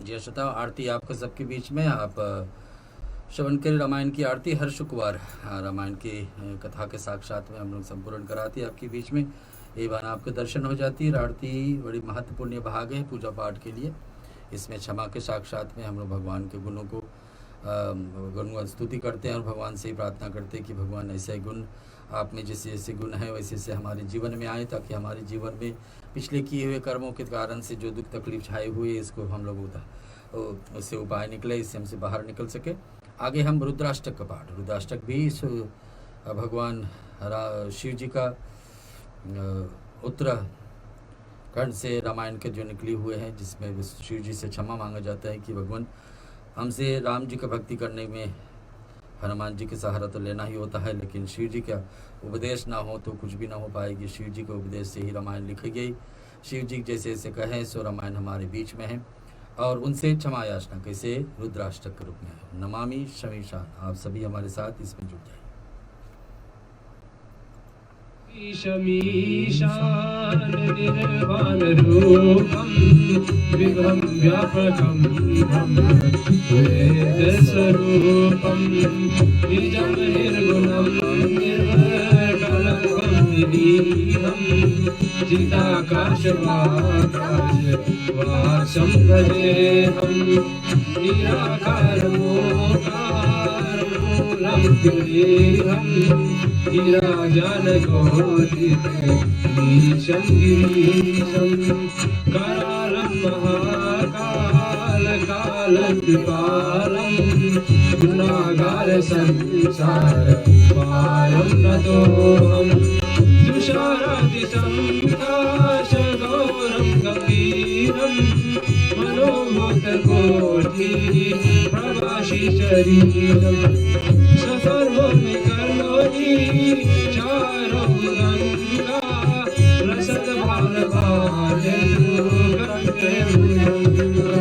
जय श्रोता, आरती आपका सबके बीच में। आप श्रवण करें रामायण की आरती हर शुक्रवार रामायण की कथा के साक्षात में हम लोग संपूर्ण कराती है आपके बीच में। ये बार आपके दर्शन हो जाती है। आरती बड़ी महत्वपूर्ण भाग है पूजा पाठ के लिए। इसमें क्षमा के साक्षात में हम लोग भगवान के गुणों को गुण स्तुति करते हैं और भगवान से ही प्रार्थना करते हैं कि भगवान ऐसे गुण आप में जैसे जैसे गुण है वैसे से हमारे जीवन में आए, ताकि हमारे जीवन में पिछले किए हुए कर्मों के कारण से जो दुख तकलीफ छाए हुए इसको हम लोग उससे उपाय निकले, इससे हमसे बाहर निकल सके। आगे हम रुद्राष्टक का पाठ, रुद्राष्टक भी भगवान शिव जी का उत्तराखंड से रामायण के जो निकली हुए हैं, जिसमें शिव जी से क्षमा मांगा जाता है कि भगवान हमसे राम जी का भक्ति करने में हनुमान जी के सहारा तो लेना ही होता है, लेकिन शिव जी का उपदेश ना हो तो कुछ भी ना हो पाएगी। शिव जी के उपदेश से ही रामायण लिखी गई। शिव जी जैसे जैसे कहें सो रामायण हमारे बीच में है और उनसे क्षमा याचना कैसे रुद्राष्टक के रूप में है। नमामि शमीशान, आप सभी हमारे साथ इसमें जुड़ जाए। शमीशान निर्वाण रूपम विभ्रम व्यापकम वेद स्वरूपम निजम निर्गुणम निर्वकलंकम निरीहम चिदाकाश वासम भजेहम निराकार मोकार मूलम तुरीहम गिराजन ईशं गिरीशं करालं महाकाल कालकृपालं गुणागार संसार पारं नतोऽहं तुषारादिसङ्काशगौरं गम्भीरं मनोभूतकोटि प्रवासि शरीरं सफर्वमि करोमि चारो गंगा रसद भाल भाले गंगे मुरंगा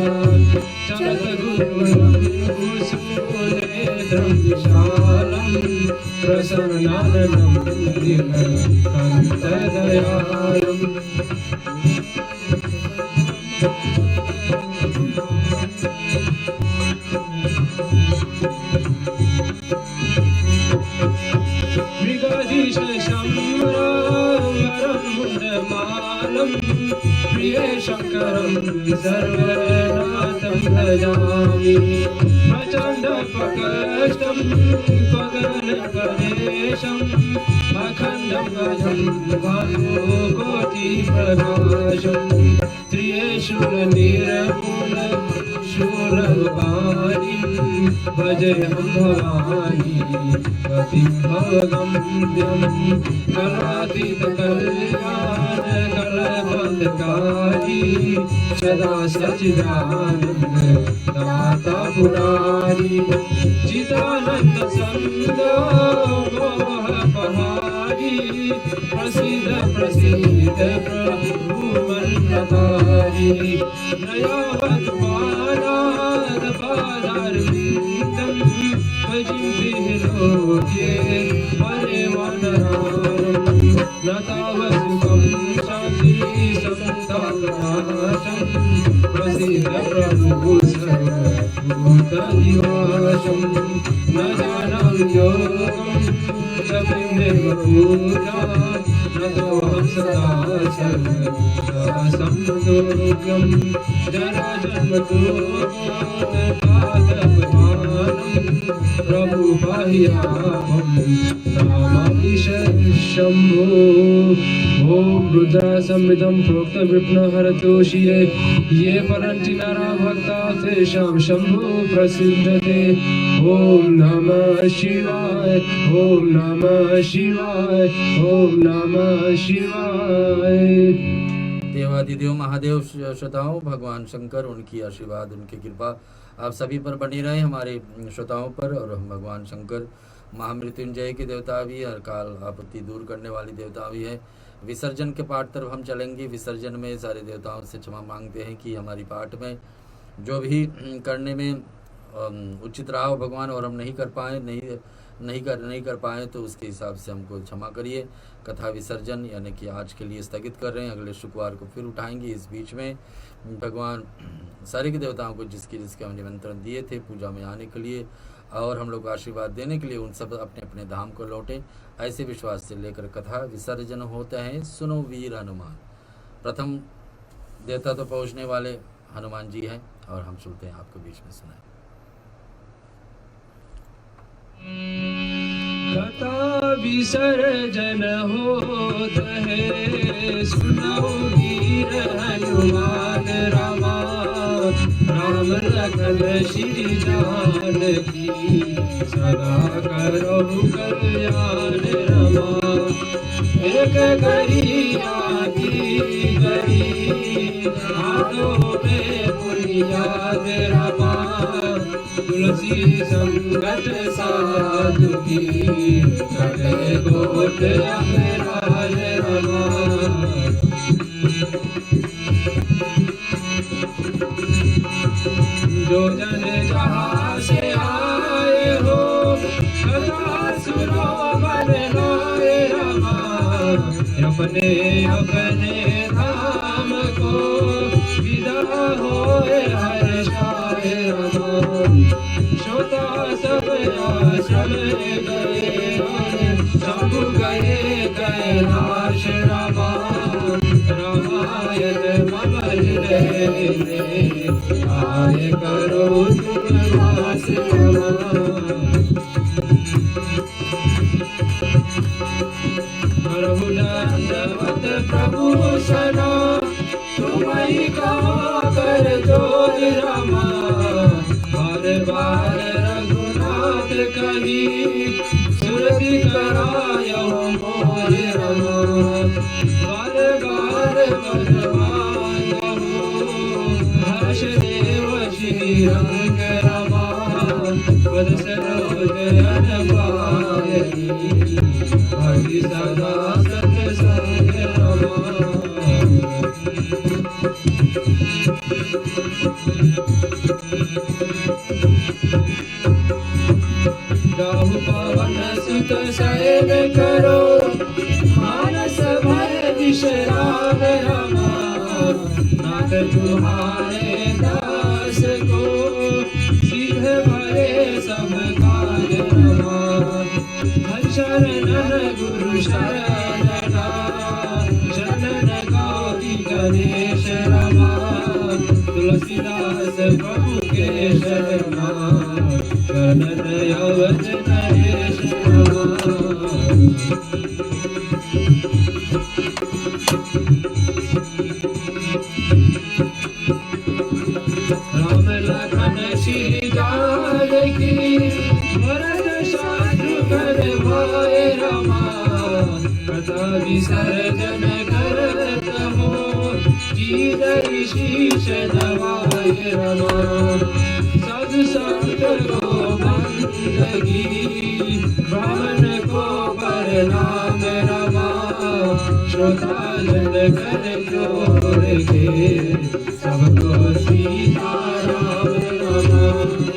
चलत गुरुवरं कुसुमनेत्रं विशालं प्रसन्नाननं नीलकण्ठदयालम् प्रिय शंकरं सर्वनाथं भजामि प्रचंड प्रकटं गगनप्रदेशम् अखण्डं गजं भानुकोटि प्रकाशं त्रिशूलनिर्मूल शूलवाणीं भजेऽहं भवानी पतिं भवगम्यं कलातीतकल्याण कलबद्धकारी सदा सच्चिदानन्द दाता पुरारी चिदानन्द संग मोहपहारी प्रसीद प्रसीद प्रभु मन्त्रधारी नयावत पादार पादारविन्दं भजिं लोके परिवानहारं न तावत्सुखं शान्ति संतापनाशं प्रसीद प्रभु सर्वभूतनिवासं न जानामि योगं जपिमेव पूजा न तोऽहं सदा सर्वसंयोग्यं जराजन्मदुःखं प्रभु बाह्याहं रामामीश शम्भो ॐ रुद्रा संविदं प्रोक्त विघ्नहरतोषिये ये परन्ति नरा भक्ता तेषां शम्भो प्रसिद्धते ॐ नमः शिवाय ॐ नमः शिवाय ॐ नमः शिवाय। देवादिदेव महादेव श्रोताओं, भगवान शंकर, उनकी आशीर्वाद, उनकी कृपा आप सभी पर बनी रहे, हमारे श्रोताओं पर। और हम भगवान शंकर महामृत्युंजय के देवता भी है, काल आपत्ति दूर करने वाली देवता भी है। विसर्जन के पाठ तरफ हम चलेंगे। विसर्जन में सारे देवताओं से क्षमा मांगते हैं कि हमारी पाठ में जो भी करने में उचित रहा हो भगवान, और हम नहीं कर पाए, नहीं कर पाए तो उसके हिसाब से हमको क्षमा करिए। कथा विसर्जन यानी कि आज के लिए स्थगित कर रहे हैं, अगले शुक्रवार को फिर उठाएंगे। इस बीच में भगवान सारे के देवताओं को जिसके हम निमंत्रण दिए थे पूजा में आने के लिए और हम लोग आशीर्वाद देने के लिए, उन सब अपने अपने धाम को लौटें, ऐसे विश्वास से लेकर कथा विसर्जन होता है। सुनो वीर हनुमान। प्रथम देवता तो पहुँचने वाले हनुमान जी हैं और हम सुनते हैं, आपको बीच में सुनाए। कथा विसर्जन होता है, सुनो वीर हनुमान रामा, राम लखन श्री जानकी, सदा करो कल्याण रमा। एक गरिया की गरी, हाथों में बुनियाद रमा, तुलसी संगत साधु की, कटे गोट अमराज रमा। जो जन जहाँ से आए हो, कथा सुनो मन लाए रमा, अपने अपने धाम को विदा होए हर्षाए रमा। श्रोता सब आश्रम गए, सब गए कैलाश रमा, रामायण मम हृदय, आए करो तुम वास रमा। प्रभु दंडवत प्रभु सना, तुम्हीं का कर जोर रमा, बार बार रघुनाथ कही, सुरति करायो मोर रमा। बार बार बलवान हो, हर्ष देव श्री रंग रमा, पद सरोज अनपायनी, हरि सदा सत्संग रमा। गाहु पवन सुत शयन करो, मानस भय विश्राम रमा, नाथ तुम्हारे दास को, सिद्ध भरे सब कार्य रमा। हर शरणन गुरु शरणना, शरणन गौरी गणेश रमा, तुलसीदास प्रभु के शरणा, शरणन अवध नरेश रमा। राम लखन श्री जानकी, भरत शत्रुघ्न भाई रमा, कथा विसर्जन करत हो, कीजय शीश नवाय रमा। साधु संत को बंदगी, ब्राह्मण को प्रणाम रमा, श्रोता जन कर जोड़ के, सबको सीताराम रमा।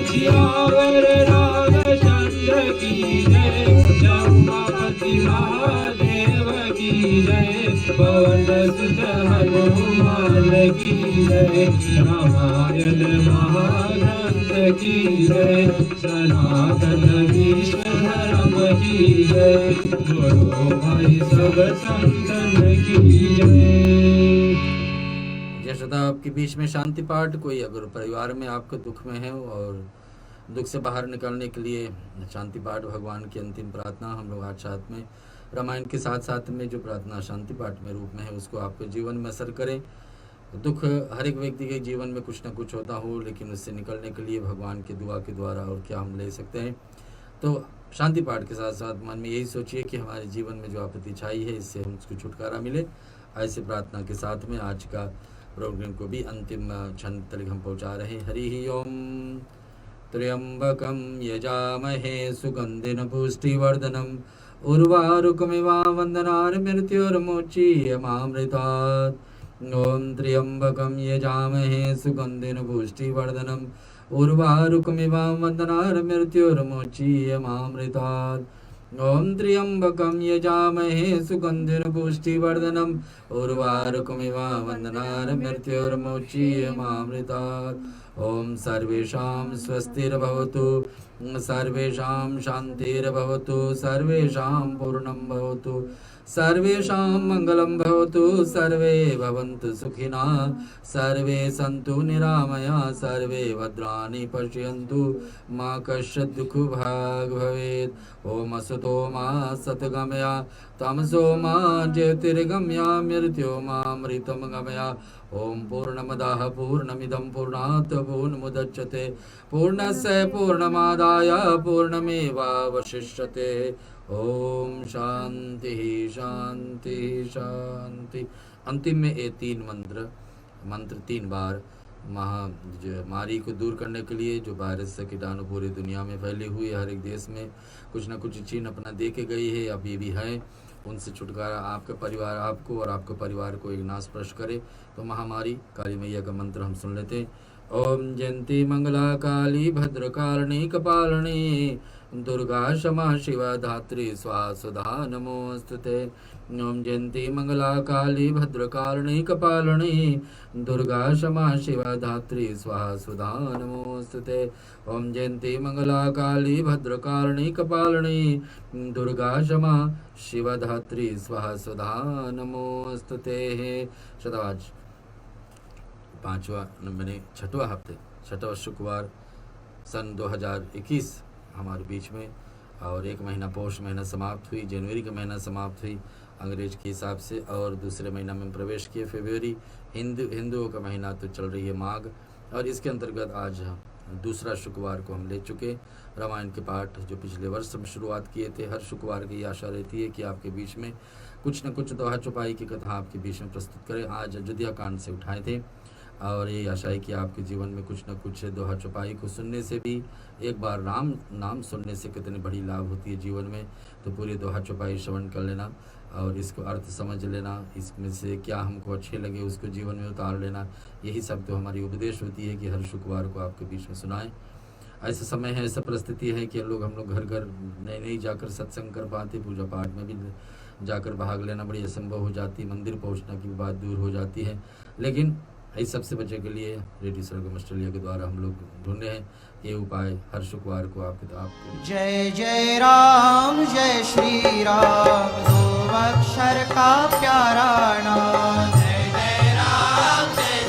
सियावर रामचंद्र की जय, जम्मापति महादेव की जय, पवन सुत हनुमान की जय, रामायण महाग्रंथ की जय, सनातन विष्णु धर्म की जय, बोलो भाई सब संतन की जय। जय श्रोता, आपके बीच में शांति पाठ। कोई अगर परिवार में आपको दुख में है और दुख से बाहर निकलने के लिए शांति पाठ भगवान की अंतिम प्रार्थना हम लोग आज साथ में रामायण के साथ साथ में जो प्रार्थना शांति पाठ में रूप में है उसको आपके जीवन में असर करें। दुख हर एक व्यक्ति के जीवन में कुछ ना कुछ होता हो, लेकिन उससे निकलने के लिए भगवान की दुआ के द्वारा और क्या हम ले सकते हैं। तो शांति पाठ के साथ साथ मन में यही सोचिए कि हमारे जीवन में जो आपत्ति छाई है इससे हमको छुटकारा मिले। ऐसे प्रार्थना के साथ में आज का प्रोग्राम को भी अंतिम क्षण तक हम पहुँचा रहे हैं। हरि ओम। त्र्यंबकं यजामहे सुगंधिं पुष्टिवर्धनम् उर्वारुकमिव वन्दनान्मृत्योर्मुच्यमामृतात्। ॐ त्र्यंबकं यजामहे सुगंधिं पुष्टिवर्धनम् उर्वारुकमिव वन्दनान्मृत्योर्मुच्यमामृतात्। ॐ त्र्यंबकं यजामहे सुगंधिं पुष्टिवर्धनम् उर्वारुकमिव वन्दनान्मृत्योर्मुच्यमामृतात्। ओम सर्वेषां स्वस्तिर्भवतु, सर्वेषां शान्तिर्भवतु, सर्वेषां पूर्णं भवतु, सर्वेषां मङ्गलं भवतु, सर्वे भवन्तु सुखिनः, सर्वे सन्तु निरामया, सर्वे भद्राणि पश्यन्तु, मा कश्चित् दुःखभाग् भवेत्। ॐ असतो मा सद्गमया, तमसो मा ज्योतिर्गमया, मृत्योर्मामृतं गमया। ओम पूर्णमदः पूर्णमिदं पूर्णात् पूर्णमुदच्यते पूर्णस्य पूर्णमादाय पूर्णमेवावशिष्यते। ओम शांति शांति शांति। अंतिम में ये 3 मंत्र 3 बार महामारी को दूर करने के लिए जो वायरस से कीटाणु पूरी दुनिया में फैले हुए, हर एक देश में कुछ ना कुछ चीन अपना दे के गई है, अभी भी है, उनसे छुटकारा आपका परिवार आपको और आपके परिवार को एक ना स्पर्श करे। तो महामारी काली मैया का मंत्र हम सुन लेते हैं। ओम जयंती मंगला काली भद्रकालिनी कपालिनी दुर्गा क्षमा शिवा धात्री स्वाहा सुधा नमोस्तुते। ओम जयंती मंगला काली भद्रकालिनी कपालिनी दुर्गा क्षमा शिवा धात्री स्वाहा सुधा नमोस्तुते। ओम जयंती मंगला काली भद्रकालिनी कपालिनी दुर्गा क्षमा शिवा धात्री स्वाहा सुधा नमोस्तुते। शतवाज 6वां हफ्ते 6वां शुक्रवार सन 2021 हमारे बीच में, और एक महीना पौष महीना समाप्त हुई, जनवरी का महीना समाप्त हुई अंग्रेज के हिसाब से, और दूसरे महीना में प्रवेश किए फरवरी। हिंदुओं का महीना तो चल रही है माघ, और इसके अंतर्गत आज दूसरा शुक्रवार को हम ले चुके रामायण के पाठ जो पिछले वर्ष हम शुरुआत किए थे। हर शुक्रवार की आशा रहती है कि आपके बीच में कुछ न कुछ दोहा चौपाई की कथा आपके बीच में प्रस्तुत करें। आज अयोध्या कांड से उठाए थे, और ये आशा है कि आपके जीवन में कुछ न कुछ दोहा चौपाई को सुनने से भी, एक बार राम नाम सुनने से कितनी बड़ी लाभ होती है जीवन में। तो पूरी दोहा चौपाई श्रवण कर लेना और इसको अर्थ समझ लेना, इसमें से क्या हमको अच्छे लगे उसको जीवन में उतार लेना। यही सब तो हमारी उपदेश होती है कि हर शुक्रवार को आपके बीच में सुनाएं। ऐसा समय है, ऐसा परिस्थिति है कि हम लोग घर घर नहीं जाकर सत्संग कर पाते, पूजा पाठ में भी जाकर भाग लेना बड़ी असंभव हो जाती, मंदिर पहुंचना की बात दूर हो जाती है। लेकिन इस सबसे बचने के लिए रेडियो सरगम ऑस्ट्रेलिया के द्वारा हम लोग ढूंढ रहे हैं ये उपाय हर शुक्रवार को आपको। जय जय राम जय श्री राम, 2 अक्षर का प्यारा नाम।